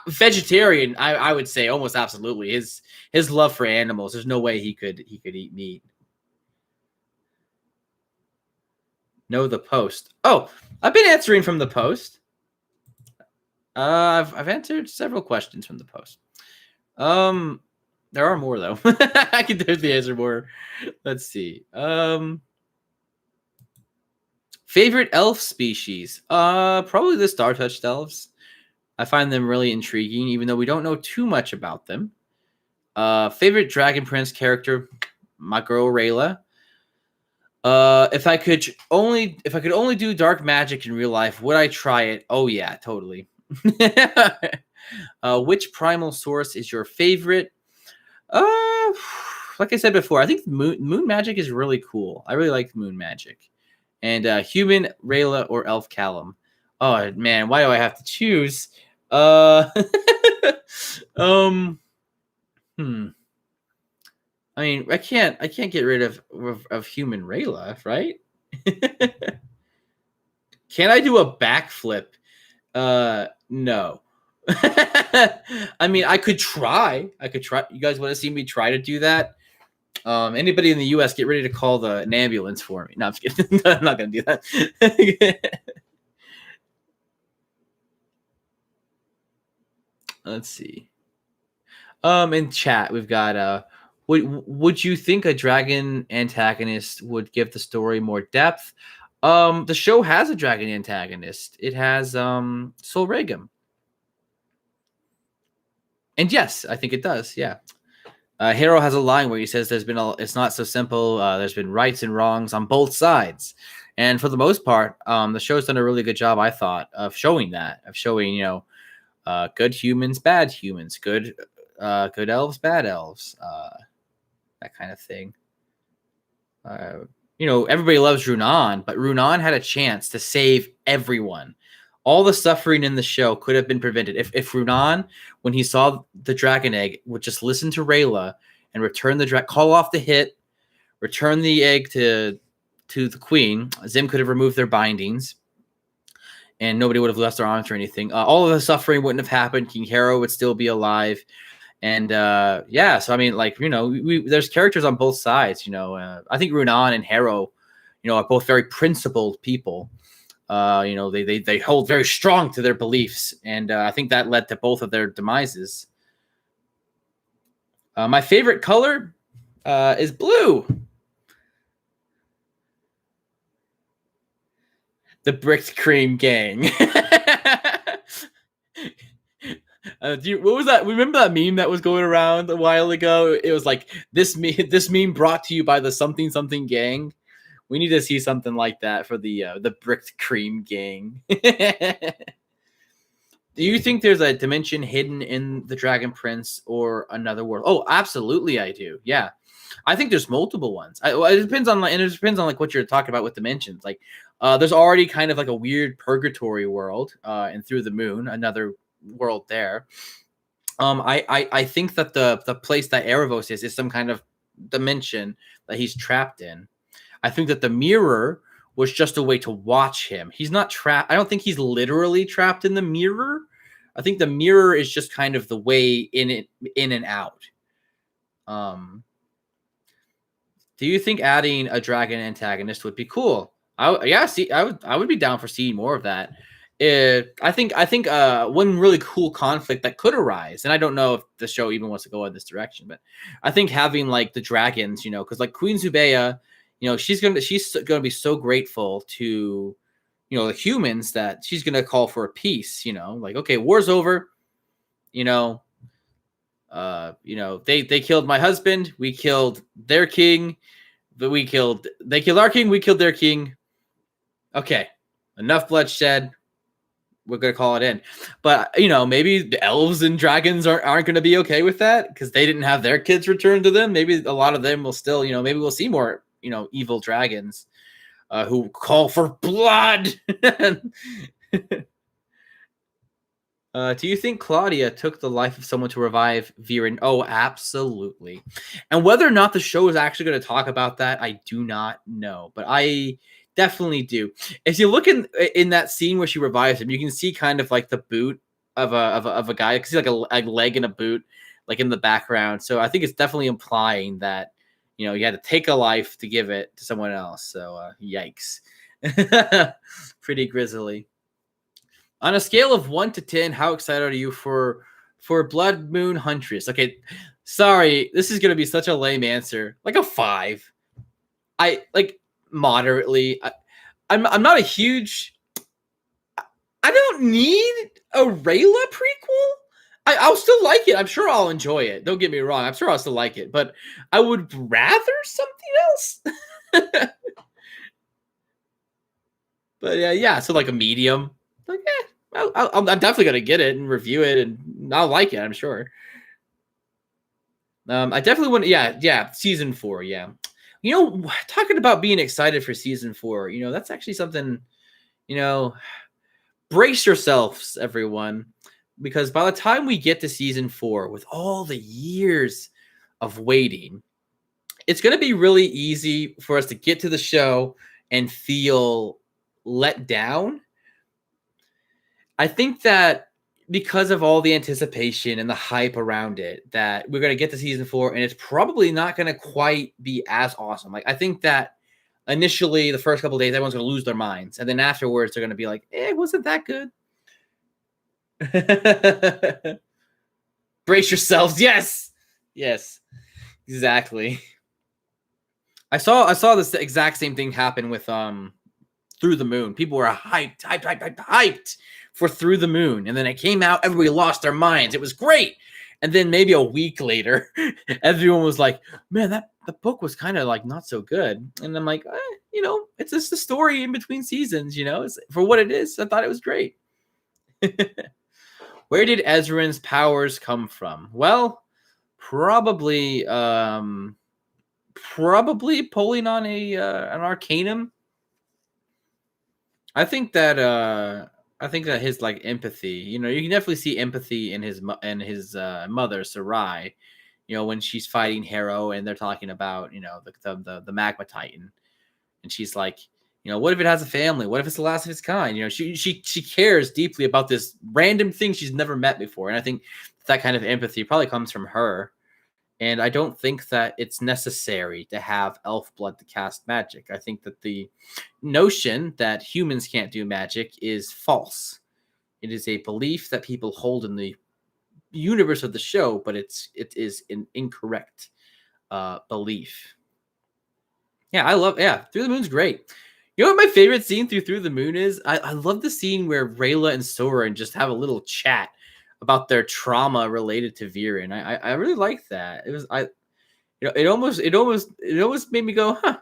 Vegetarian, I would say almost absolutely. His love for animals. There's no way he could eat meat. No, the post. Oh, I've been answering from the post. I've answered several questions from the post. There are more though. I can definitely answer more. Let's see. Favorite elf species? Probably the star-touched elves. I find them really intriguing, even though we don't know too much about them. Favorite Dragon Prince character? My girl Rayla. If I could only do dark magic in real life, would I try it? Oh yeah, totally. Which primal source is your favorite? Like I said before, I think moon magic is really cool. I really like moon magic. And human, Rayla, or elf Callum. Oh man, why do I have to choose? I mean, I can't get rid of human Rayla, right? Can I do a backflip? No. I mean, I could try. You guys want to see me try to do that? Anybody in the U.S., get ready to call an ambulance for me. No, I'm just kidding. I'm not going to do that. Let's see. In chat, we've got would you think a dragon antagonist would give the story more depth? The show has a dragon antagonist. It has Sol Regum. And yes, I think it does. Yeah. Hero has a line where he says it's not so simple. There's been rights and wrongs on both sides. And for the most part, the show's done a really good job, I thought, of showing good humans, bad humans, good elves, bad elves, that kind of thing. Everybody loves Runan, but Runan had a chance to save everyone. All the suffering in the show could have been prevented if Runan, when he saw the dragon egg, would just listen to Rayla and return call off the hit, return the egg to the queen. Zim could have removed their bindings, and nobody would have lost their arms or anything. All of the suffering wouldn't have happened. King Hero would still be alive, And yeah, so I mean, like, there's characters on both sides. I think Runan and Harrow, are both very principled people. They hold very strong to their beliefs, and I think that led to both of their demises. My favorite color is blue. The Bricked Cream Gang. What was that? Remember that meme that was going around a while ago? It was like this meme brought to you by the something something gang. We need to see something like that for the Bricked Cream Gang. Do you think there's a dimension hidden in the Dragon Prince or another world? Oh, absolutely, I do. Yeah, I think there's multiple ones. It depends on what you're talking about with dimensions. Like, there's already kind of like a weird purgatory world, and Through the Moon, another world there. I think that the place that Aaravos is some kind of dimension that he's trapped in. I think that the mirror was just a way to watch him. He's not trapped. I don't think he's literally trapped in the mirror. I think the mirror is just kind of the way in and out. Do you think adding a dragon antagonist would be cool? I would be down for seeing more of that. I think one really cool conflict that could arise, and I don't know if the show even wants to go in this direction, but I think having like the dragons, because like Queen 𝐬𝐳, she's gonna be so grateful to the humans that she's gonna call for a peace. Like, okay, war's over. They killed my husband. We killed their king. But they killed our king. We killed their king. Okay, enough bloodshed. We're gonna call it in. But maybe the elves and dragons aren't gonna be okay with that because they didn't have their kids returned to them. Maybe a lot of them will still, maybe we'll see more, evil dragons who call for blood. Do you think Claudia took the life of someone to revive Viren? Oh, absolutely. And whether or not the show is actually going to talk about that, I do not know. But I definitely do. If you look in that scene where she revives him, you can see kind of like the boot of a guy. You can see like a leg and a boot, like in the background. So I think it's definitely implying that you had to take a life to give it to someone else. So yikes, pretty grisly. On a scale of 1 to 10, how excited are you for Blood Moon Huntress? Okay, sorry, this is gonna be such a lame answer. Like a 5. I like moderately. I'm not a huge. I don't need a Rayla prequel. I'll still like it. I'm sure I'll enjoy it. Don't get me wrong. I'm sure I'll still like it, but I would rather something else. But yeah. So like a medium. Like, I'm definitely gonna get it and review it, and I'll like it. I'm sure. I definitely want. Yeah. Season 4. Yeah. Talking about being excited for season 4. That's actually something. Brace yourselves, everyone, because by the time we get to season 4, with all the years of waiting, it's going to be really easy for us to get to the show and feel let down. I think that because of all the anticipation and the hype around it, that we're going to get to season 4 and it's probably not going to quite be as awesome. Like, I think that initially the first couple of days, everyone's going to lose their minds. And then afterwards, they're going to be like, it wasn't that good. Brace yourselves. Yes, exactly. I saw this exact same thing happen with Through the Moon. People were hyped for Through the Moon, and then it came out. Everybody lost their minds. It was great, and then maybe a week later, everyone was like, "Man, the book was kind of like not so good." And I'm like, it's just a story in between seasons. It's, for what it is, I thought it was great. Where did Ezran's powers come from? Well, probably pulling on an arcanum. I think that his like empathy, you can definitely see empathy in his mother Sarai, when she's fighting Harrow and they're talking about the magma titan, and she's like, What if it has a family? What if it's the last of its kind? She cares deeply about this random thing she's never met before, and I think that kind of empathy probably comes from her. And I don't think that it's necessary to have elf blood to cast magic. I think that the notion that humans can't do magic is false. It is a belief that people hold in the universe of the show, but it is an incorrect belief. Yeah, Through the Moon's great. You know what my favorite scene through the Moon is? I love the scene where Rayla and Soren just have a little chat about their trauma related to Viren. I really like that. It almost made me go, huh?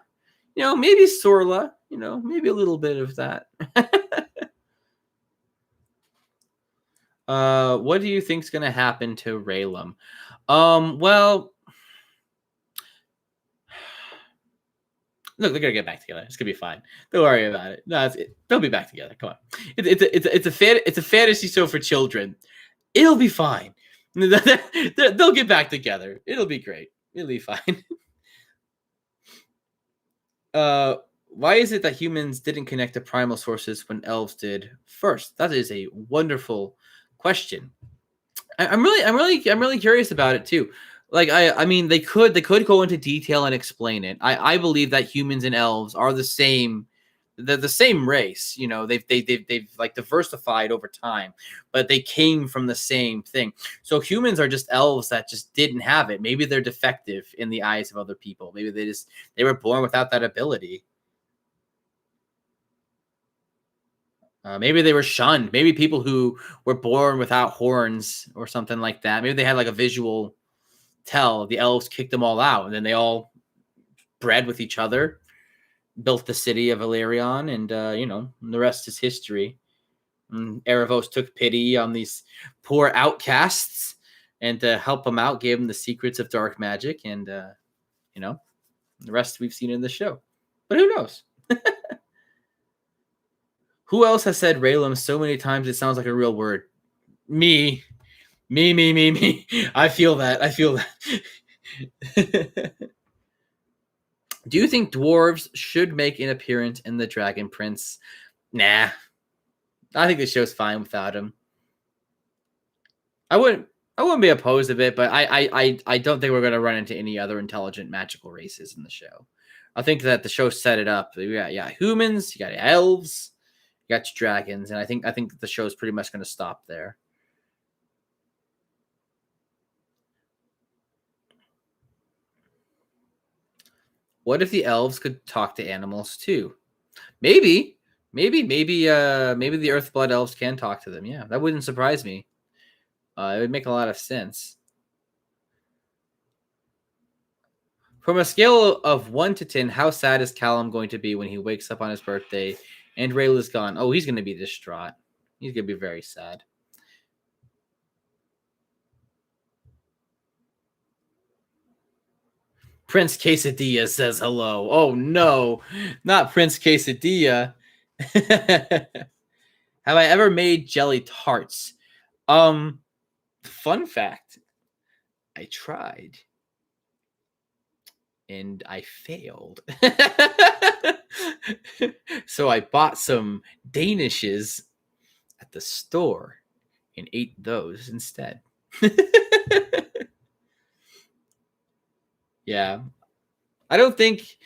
Maybe Sorla. Maybe a little bit of that. What do you think's gonna happen to Raylan? Well, look, they're gonna get back together. It's gonna be fine. Don't worry about it. No, they'll be back together. Come on. It's a fantasy show for children. It'll be fine. They'll get back together. It'll be great. It'll be fine. Why is it that humans didn't connect to primal sources when elves did first? That is a wonderful question. I'm really curious about it too. Like I mean they could go into detail and explain it. I believe that humans and elves are the same. They're the same race. They've like diversified over time, but they came from the same thing. So humans are just elves that just didn't have it. Maybe they're defective in the eyes of other people. Maybe they were born without that ability. Maybe they were shunned. Maybe people who were born without horns or something like that. Maybe they had like a visual tell. The elves kicked them all out, and then they all bred with each other, built the city of Illyrion, and the rest is history. And Aaravos took pity on these poor outcasts, and to help them out, gave them the secrets of dark magic, and the rest we've seen in the show. But who knows? Who else has said Raylan so many times it sounds like a real word? Me. I feel that. Do you think dwarves should make an appearance in the Dragon Prince? Nah. I think the show's fine without him. I wouldn't be opposed to it, but I don't think we're going to run into any other intelligent magical races in the show. I think that the show set it up. You got humans, you got elves, you got dragons, and I think the show is pretty much going to stop there. What if the elves could talk to animals too? Maybe the Earthblood elves can talk to them. Yeah, that wouldn't surprise me. It would make a lot of sense. From a scale of 1 to 10, how sad is Callum going to be when he wakes up on his birthday and Rayla's gone? Oh, he's going to be distraught. He's going to be very sad. Prince Quesadilla says hello. Oh, no. Not Prince Quesadilla. Have I ever made jelly tarts? Fun fact. I tried. And I failed. So I bought some Danishes at the store and ate those instead. Yeah. I don't think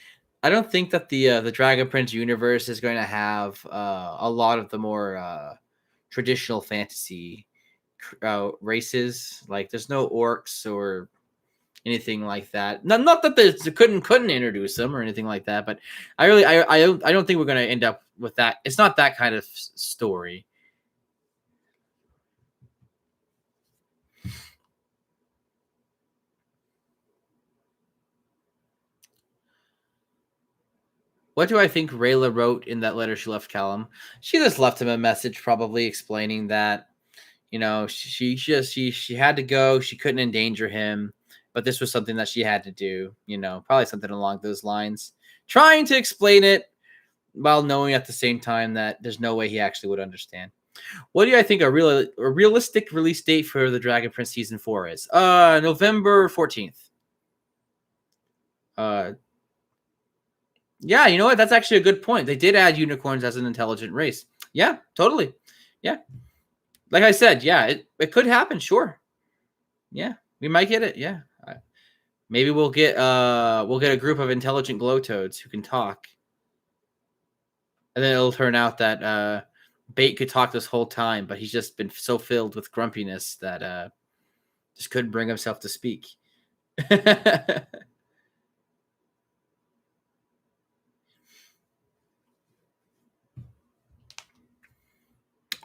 that the Dragon Prince universe is going to have a lot of the more traditional fantasy races. Like there's no orcs or anything like that. Not that they couldn't introduce them or anything like that, but I don't think we're going to end up with that. It's not that kind of story. What do I think Rayla wrote in that letter she left Callum? She just left him a message, probably explaining that, she had to go. She couldn't endanger him, but this was something that she had to do. Probably something along those lines. Trying to explain it while knowing at the same time that there's no way he actually would understand. What do I think a realistic release date for the Dragon Prince season 4 is? November 14th. Yeah, you know what? That's actually a good point. They did add unicorns as an intelligent race. Yeah, totally. Yeah. Like I said, yeah, it could happen, sure. Yeah, we might get it. Yeah. Maybe we'll get a group of intelligent glowtoads who can talk. And then it'll turn out that Bait could talk this whole time, but he's just been so filled with grumpiness that just couldn't bring himself to speak.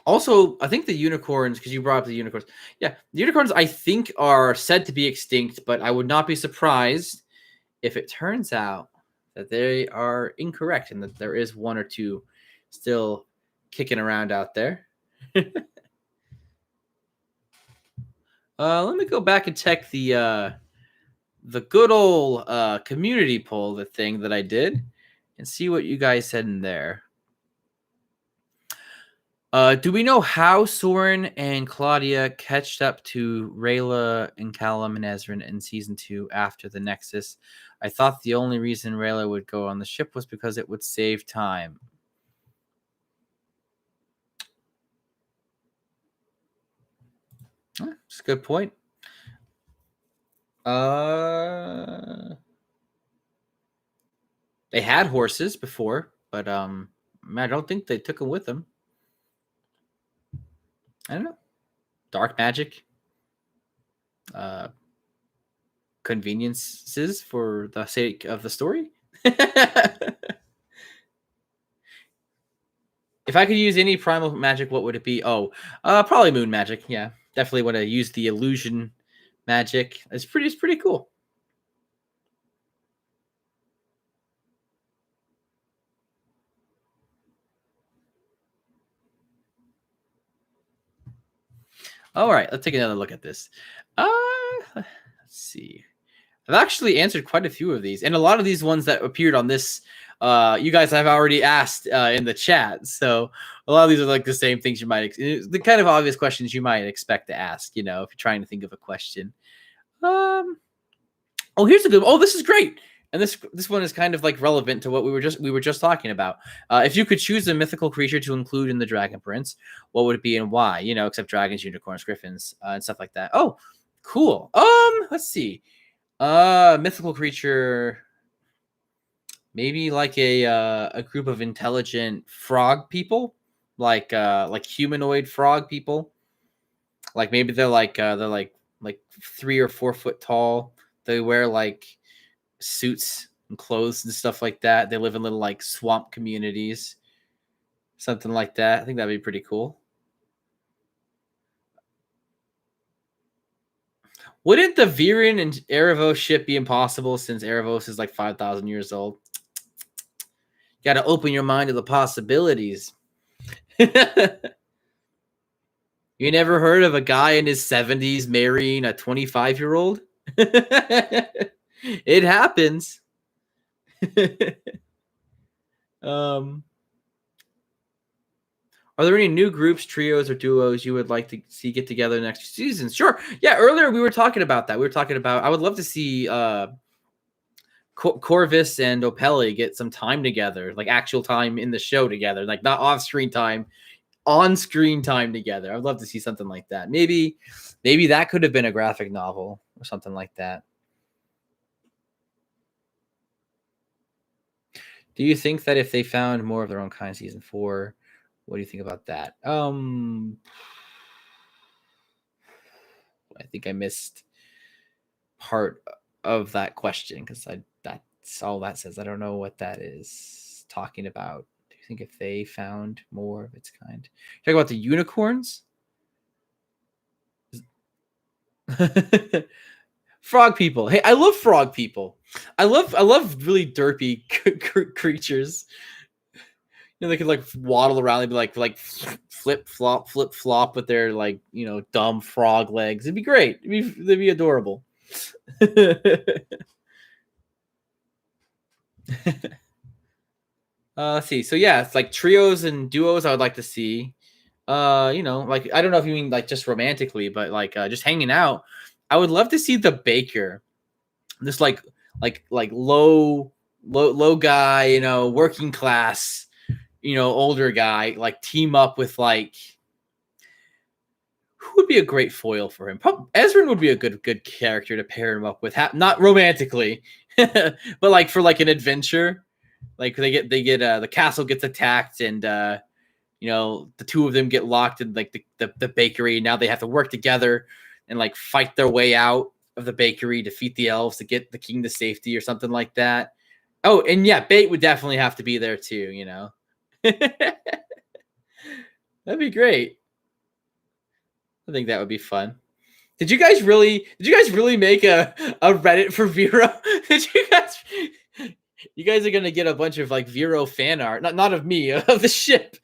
Also, I think the unicorns, because you brought up the unicorns. Yeah, the unicorns I think are said to be extinct, but I would not be surprised if it turns out that they are incorrect and that there is one or two still kicking around out there. Let me go back and check the good old community poll, the thing that I did, and see what you guys said in there. Do we know how Soren and Claudia catched up to Rayla and Callum and Ezrin in season 2 after the Nexus? I thought the only reason Rayla would go on the ship was because it would save time. That's a good point. They had horses before, but I don't think they took them with them. I don't know. Dark magic. Conveniences for the sake of the story. If I could use any primal magic, what would it be? Oh, probably moon magic. Yeah, definitely want to use the illusion magic. It's pretty cool. All right, let's take another look at this. Let's see. I've actually answered quite a few of these, and a lot of these ones that appeared on this, you guys have already asked in the chat. So a lot of these are like the same things you might, the kind of obvious questions you might expect to ask. You know, if you're trying to think of a question. Oh, here's a good. Oh, this is great. And this one is kind of like relevant to what we were just talking about. If you could choose a mythical creature to include in the Dragon Prince, what would it be and why? You know, except dragons, unicorns, griffins, and stuff like that. Oh, cool. Let's see. Mythical creature. Maybe like a group of intelligent frog people, like humanoid frog people. Like maybe they're like 3 or 4 foot tall. They wear like suits and clothes and stuff like that. They live in little like swamp communities, something like that. I think that'd be pretty cool. Wouldn't the Viren and Aaravos ship be impossible since Aaravos is like 5,000 years old? You got to open your mind to the possibilities. You never heard of a guy in his 70s marrying a 25-year-old? It happens. Are there any new groups, trios, or duos you would like to see get together next season? Sure. Yeah, earlier we were talking about that. We were talking about I would love to see Corvus and Opelli get some time together, like actual time in the show together, like not off-screen time, on-screen time together. I'd love to see something like that. Maybe that could have been a graphic novel or something like that. Do you think that if they found more of their own kind season 4, what do you think about that? I think I missed part of that question because that's all that says. I don't know what that is talking about. Do you think if they found more of its kind? Talk about the unicorns? Frog people. Hey, I love frog people. I love really derpy creatures. You know, they could like waddle around and be like flip flop with their like, you know, dumb frog legs. It'd be great. They'd be adorable. Let's see. So yeah, it's like trios and duos I would like to see. You know, like I don't know if you mean like just romantically, but like just hanging out. I would love to see the baker. This like low low guy, you know, working class, you know, older guy, like team up with like who would be a great foil for him? Probably 𝐁𝐼RIN would be a good character to pair him up with, not romantically, but like for like an adventure. Like they get the castle gets attacked and you know, the two of them get locked in like the bakery. Now they have to work together and like fight their way out of the bakery, defeat the elves to get the king to safety or something like that. Oh, and yeah, Bait would definitely have to be there too, you know. That'd be great. I think that would be fun. Did you guys really make a Reddit for Vero? Did you guys are gonna get a bunch of like Vero fan art, not of me, of the ship.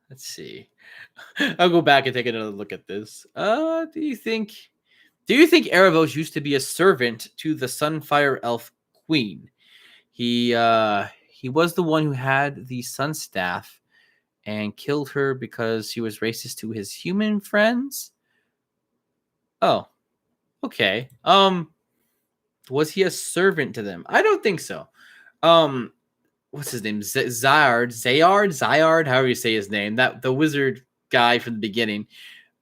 Let's see. I'll go back and take another look at this. Do you think Aaravos used to be a servant to the Sunfire Elf Queen? He was the one who had the Sun Staff and killed her because she was racist to his human friends. Oh, okay. Was he a servant to them? I don't think so. What's his name? Zyard, however you say his name. That the wizard guy from the beginning.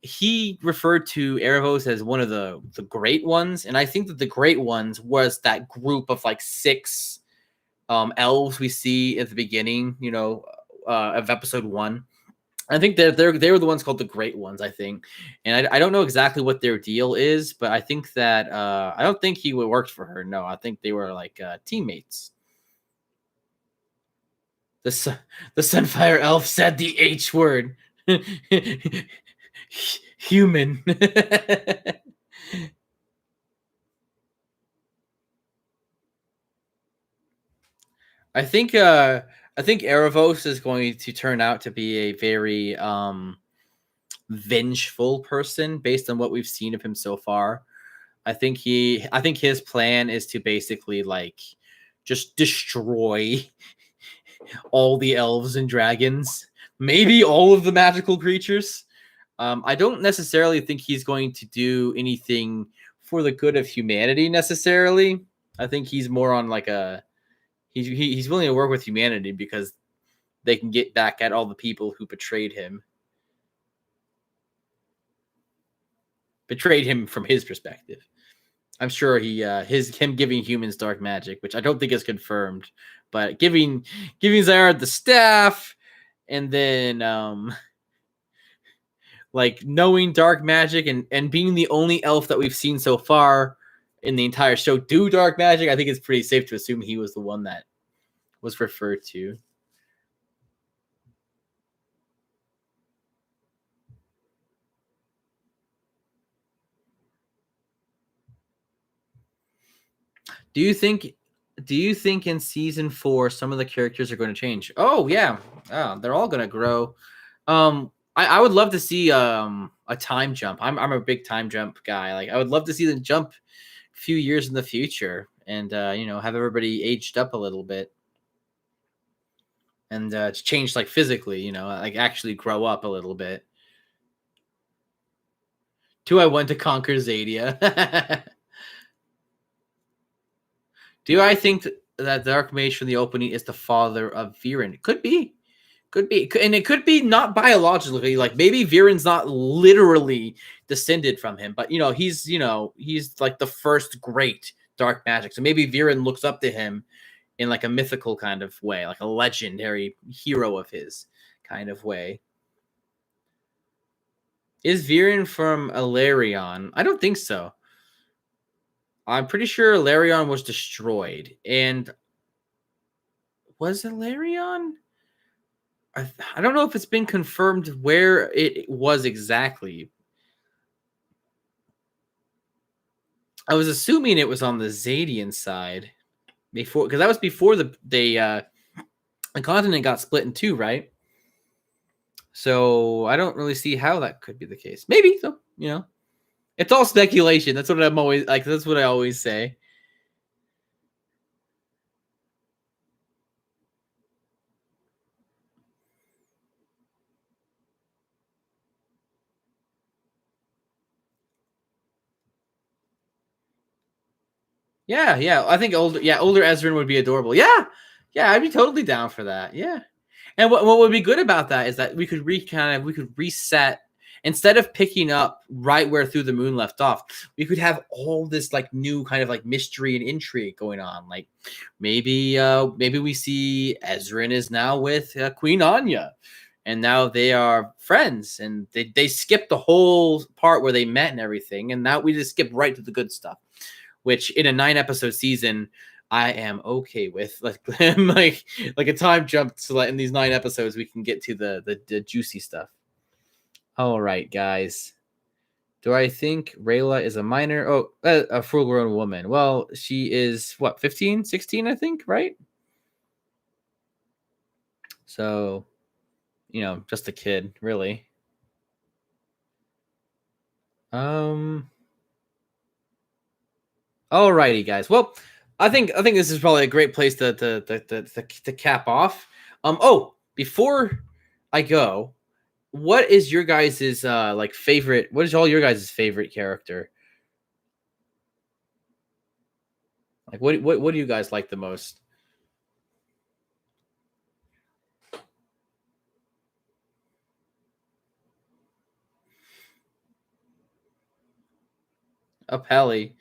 He referred to Aaravos as one of the great ones, and I think that the great ones was that group of like 6 elves we see at the beginning, you know, of episode 1. I think that they were the ones called the Great Ones, I think, and I don't know exactly what their deal is, but I think that I don't think he worked for her. No, I think they were like teammates. The Sunfire Elf said the H word. Human. I think Aaravos is going to turn out to be a very vengeful person based on what we've seen of him so far. I think his plan is to basically like just destroy all the elves and dragons, maybe all of the magical creatures. I don't necessarily think he's going to do anything for the good of humanity necessarily. I think he's more on like a he's willing to work with humanity because they can get back at all the people who betrayed him from his perspective. I'm sure him giving humans dark magic, which I don't think is confirmed, but giving Zyard the staff, and then like knowing dark magic and being the only elf that we've seen so far in the entire show do dark magic, I think it's pretty safe to assume he was the one that was referred to. Do you think in season 4 some of the characters are going to change? Oh yeah. Oh, they're all going to grow. I would love to see a time jump. I'm a big time jump guy. Like I would love to see them jump a few years in the future and you know, have everybody aged up a little bit. And change like physically, you know, like actually grow up a little bit. Do I want to conquer 𝐀𝐧𝐝? Do I think that the Dark Mage from the opening is the father of Viren? Could be. And it could be not biologically. Like maybe Viren's not literally descended from him, but you know, he's like the first great dark magic. So maybe Viren looks up to him in like a mythical kind of way, like a legendary hero of his kind of way. Is Viren from Ilarion? I don't think so. I'm pretty sure Ilarion was destroyed. And was Ilarion? I don't know if it's been confirmed where it was exactly. I was assuming it was on the Zadian side before, because that was before the continent got split in 2, right? So I don't really see how that could be the case. Maybe so, you know. It's all speculation. That's what I'm always like. That's what I always say. Yeah. I think older 𝐁𝐼𝐬𝐳 would be adorable. Yeah, I'd be totally down for that. Yeah. And what would be good about that is that we could reset instead of picking up right where Through the Moon left off. We could have all this like new kind of like mystery and intrigue going on. Like maybe we see Ezran is now with Queen Anya, and now they are friends, and they skipped the whole part where they met and everything, and now we just skip right to the good stuff, which in a 9-episode season I am okay with. Like a time jump, so that in these 9 episodes we can get to the juicy stuff. All right, guys. Do I think Rayla is a minor? Oh, a full-grown woman. Well, she is what, 15, 16, I think, right? So, just a kid, really. Alrighty, guys. Well, I think this is probably a great place to cap off. Oh, before I go, what is your guys' like favorite? What is all your guys' favorite character? Like, what do you guys like the most? Pelly.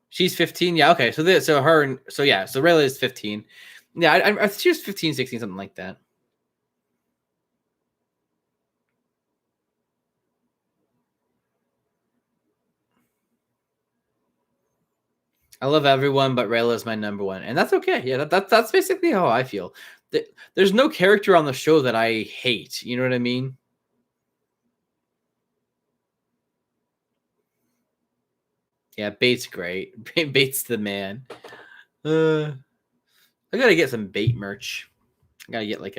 She's 15. Yeah. Okay. So Rayla is 15. Yeah. She was 15, 16, something like that. I love everyone, but Rayla is my number one, and that's okay. Yeah, that's basically how I feel. There's no character on the show that I hate. You know what I mean? Yeah, Bait's great. Bait's the man. I gotta get some Bait merch. I gotta get like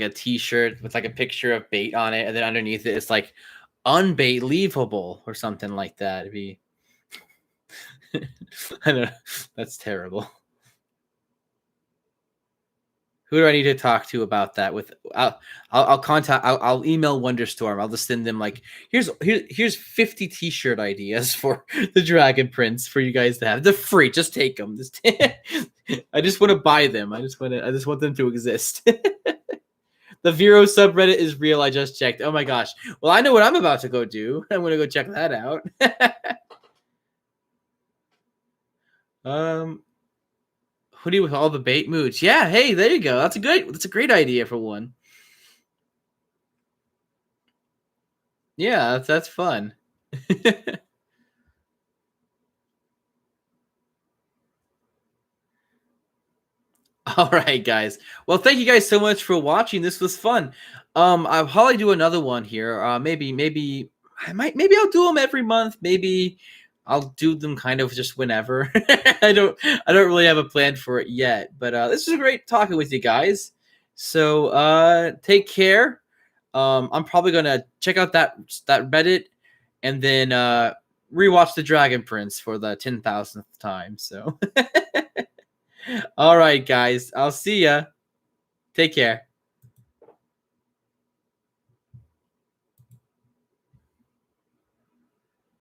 a T-shirt with like a picture of Bait on it, and then underneath it, it's like unbelievable or something like that. It'd be I don't know. That's terrible. Who do I need to talk to about that? I'll email Wonderstorm. I'll just send them like here's 50 T-shirt ideas for the Dragon Prince for you guys to have. They're free. Just take them. I just want to buy them. I just want them to exist. The Vero subreddit is real. I just checked. Oh my gosh. Well, I know what I'm about to go do. I'm gonna go check that out. Hoodie with all the Bait moods. Yeah, hey, there you go. That's a great idea for one. Yeah, that's fun. All right, guys. Well, thank you guys so much for watching. This was fun. I'll probably do another one here. Maybe I'll do them every month. Maybe I'll do them kind of just whenever. I don't really have a plan for it yet. But this was great talking with you guys. So take care. I'm probably gonna check out that Reddit and then rewatch the Dragon Prince for the 10,000th time. So. All right, guys. I'll see ya. Take care.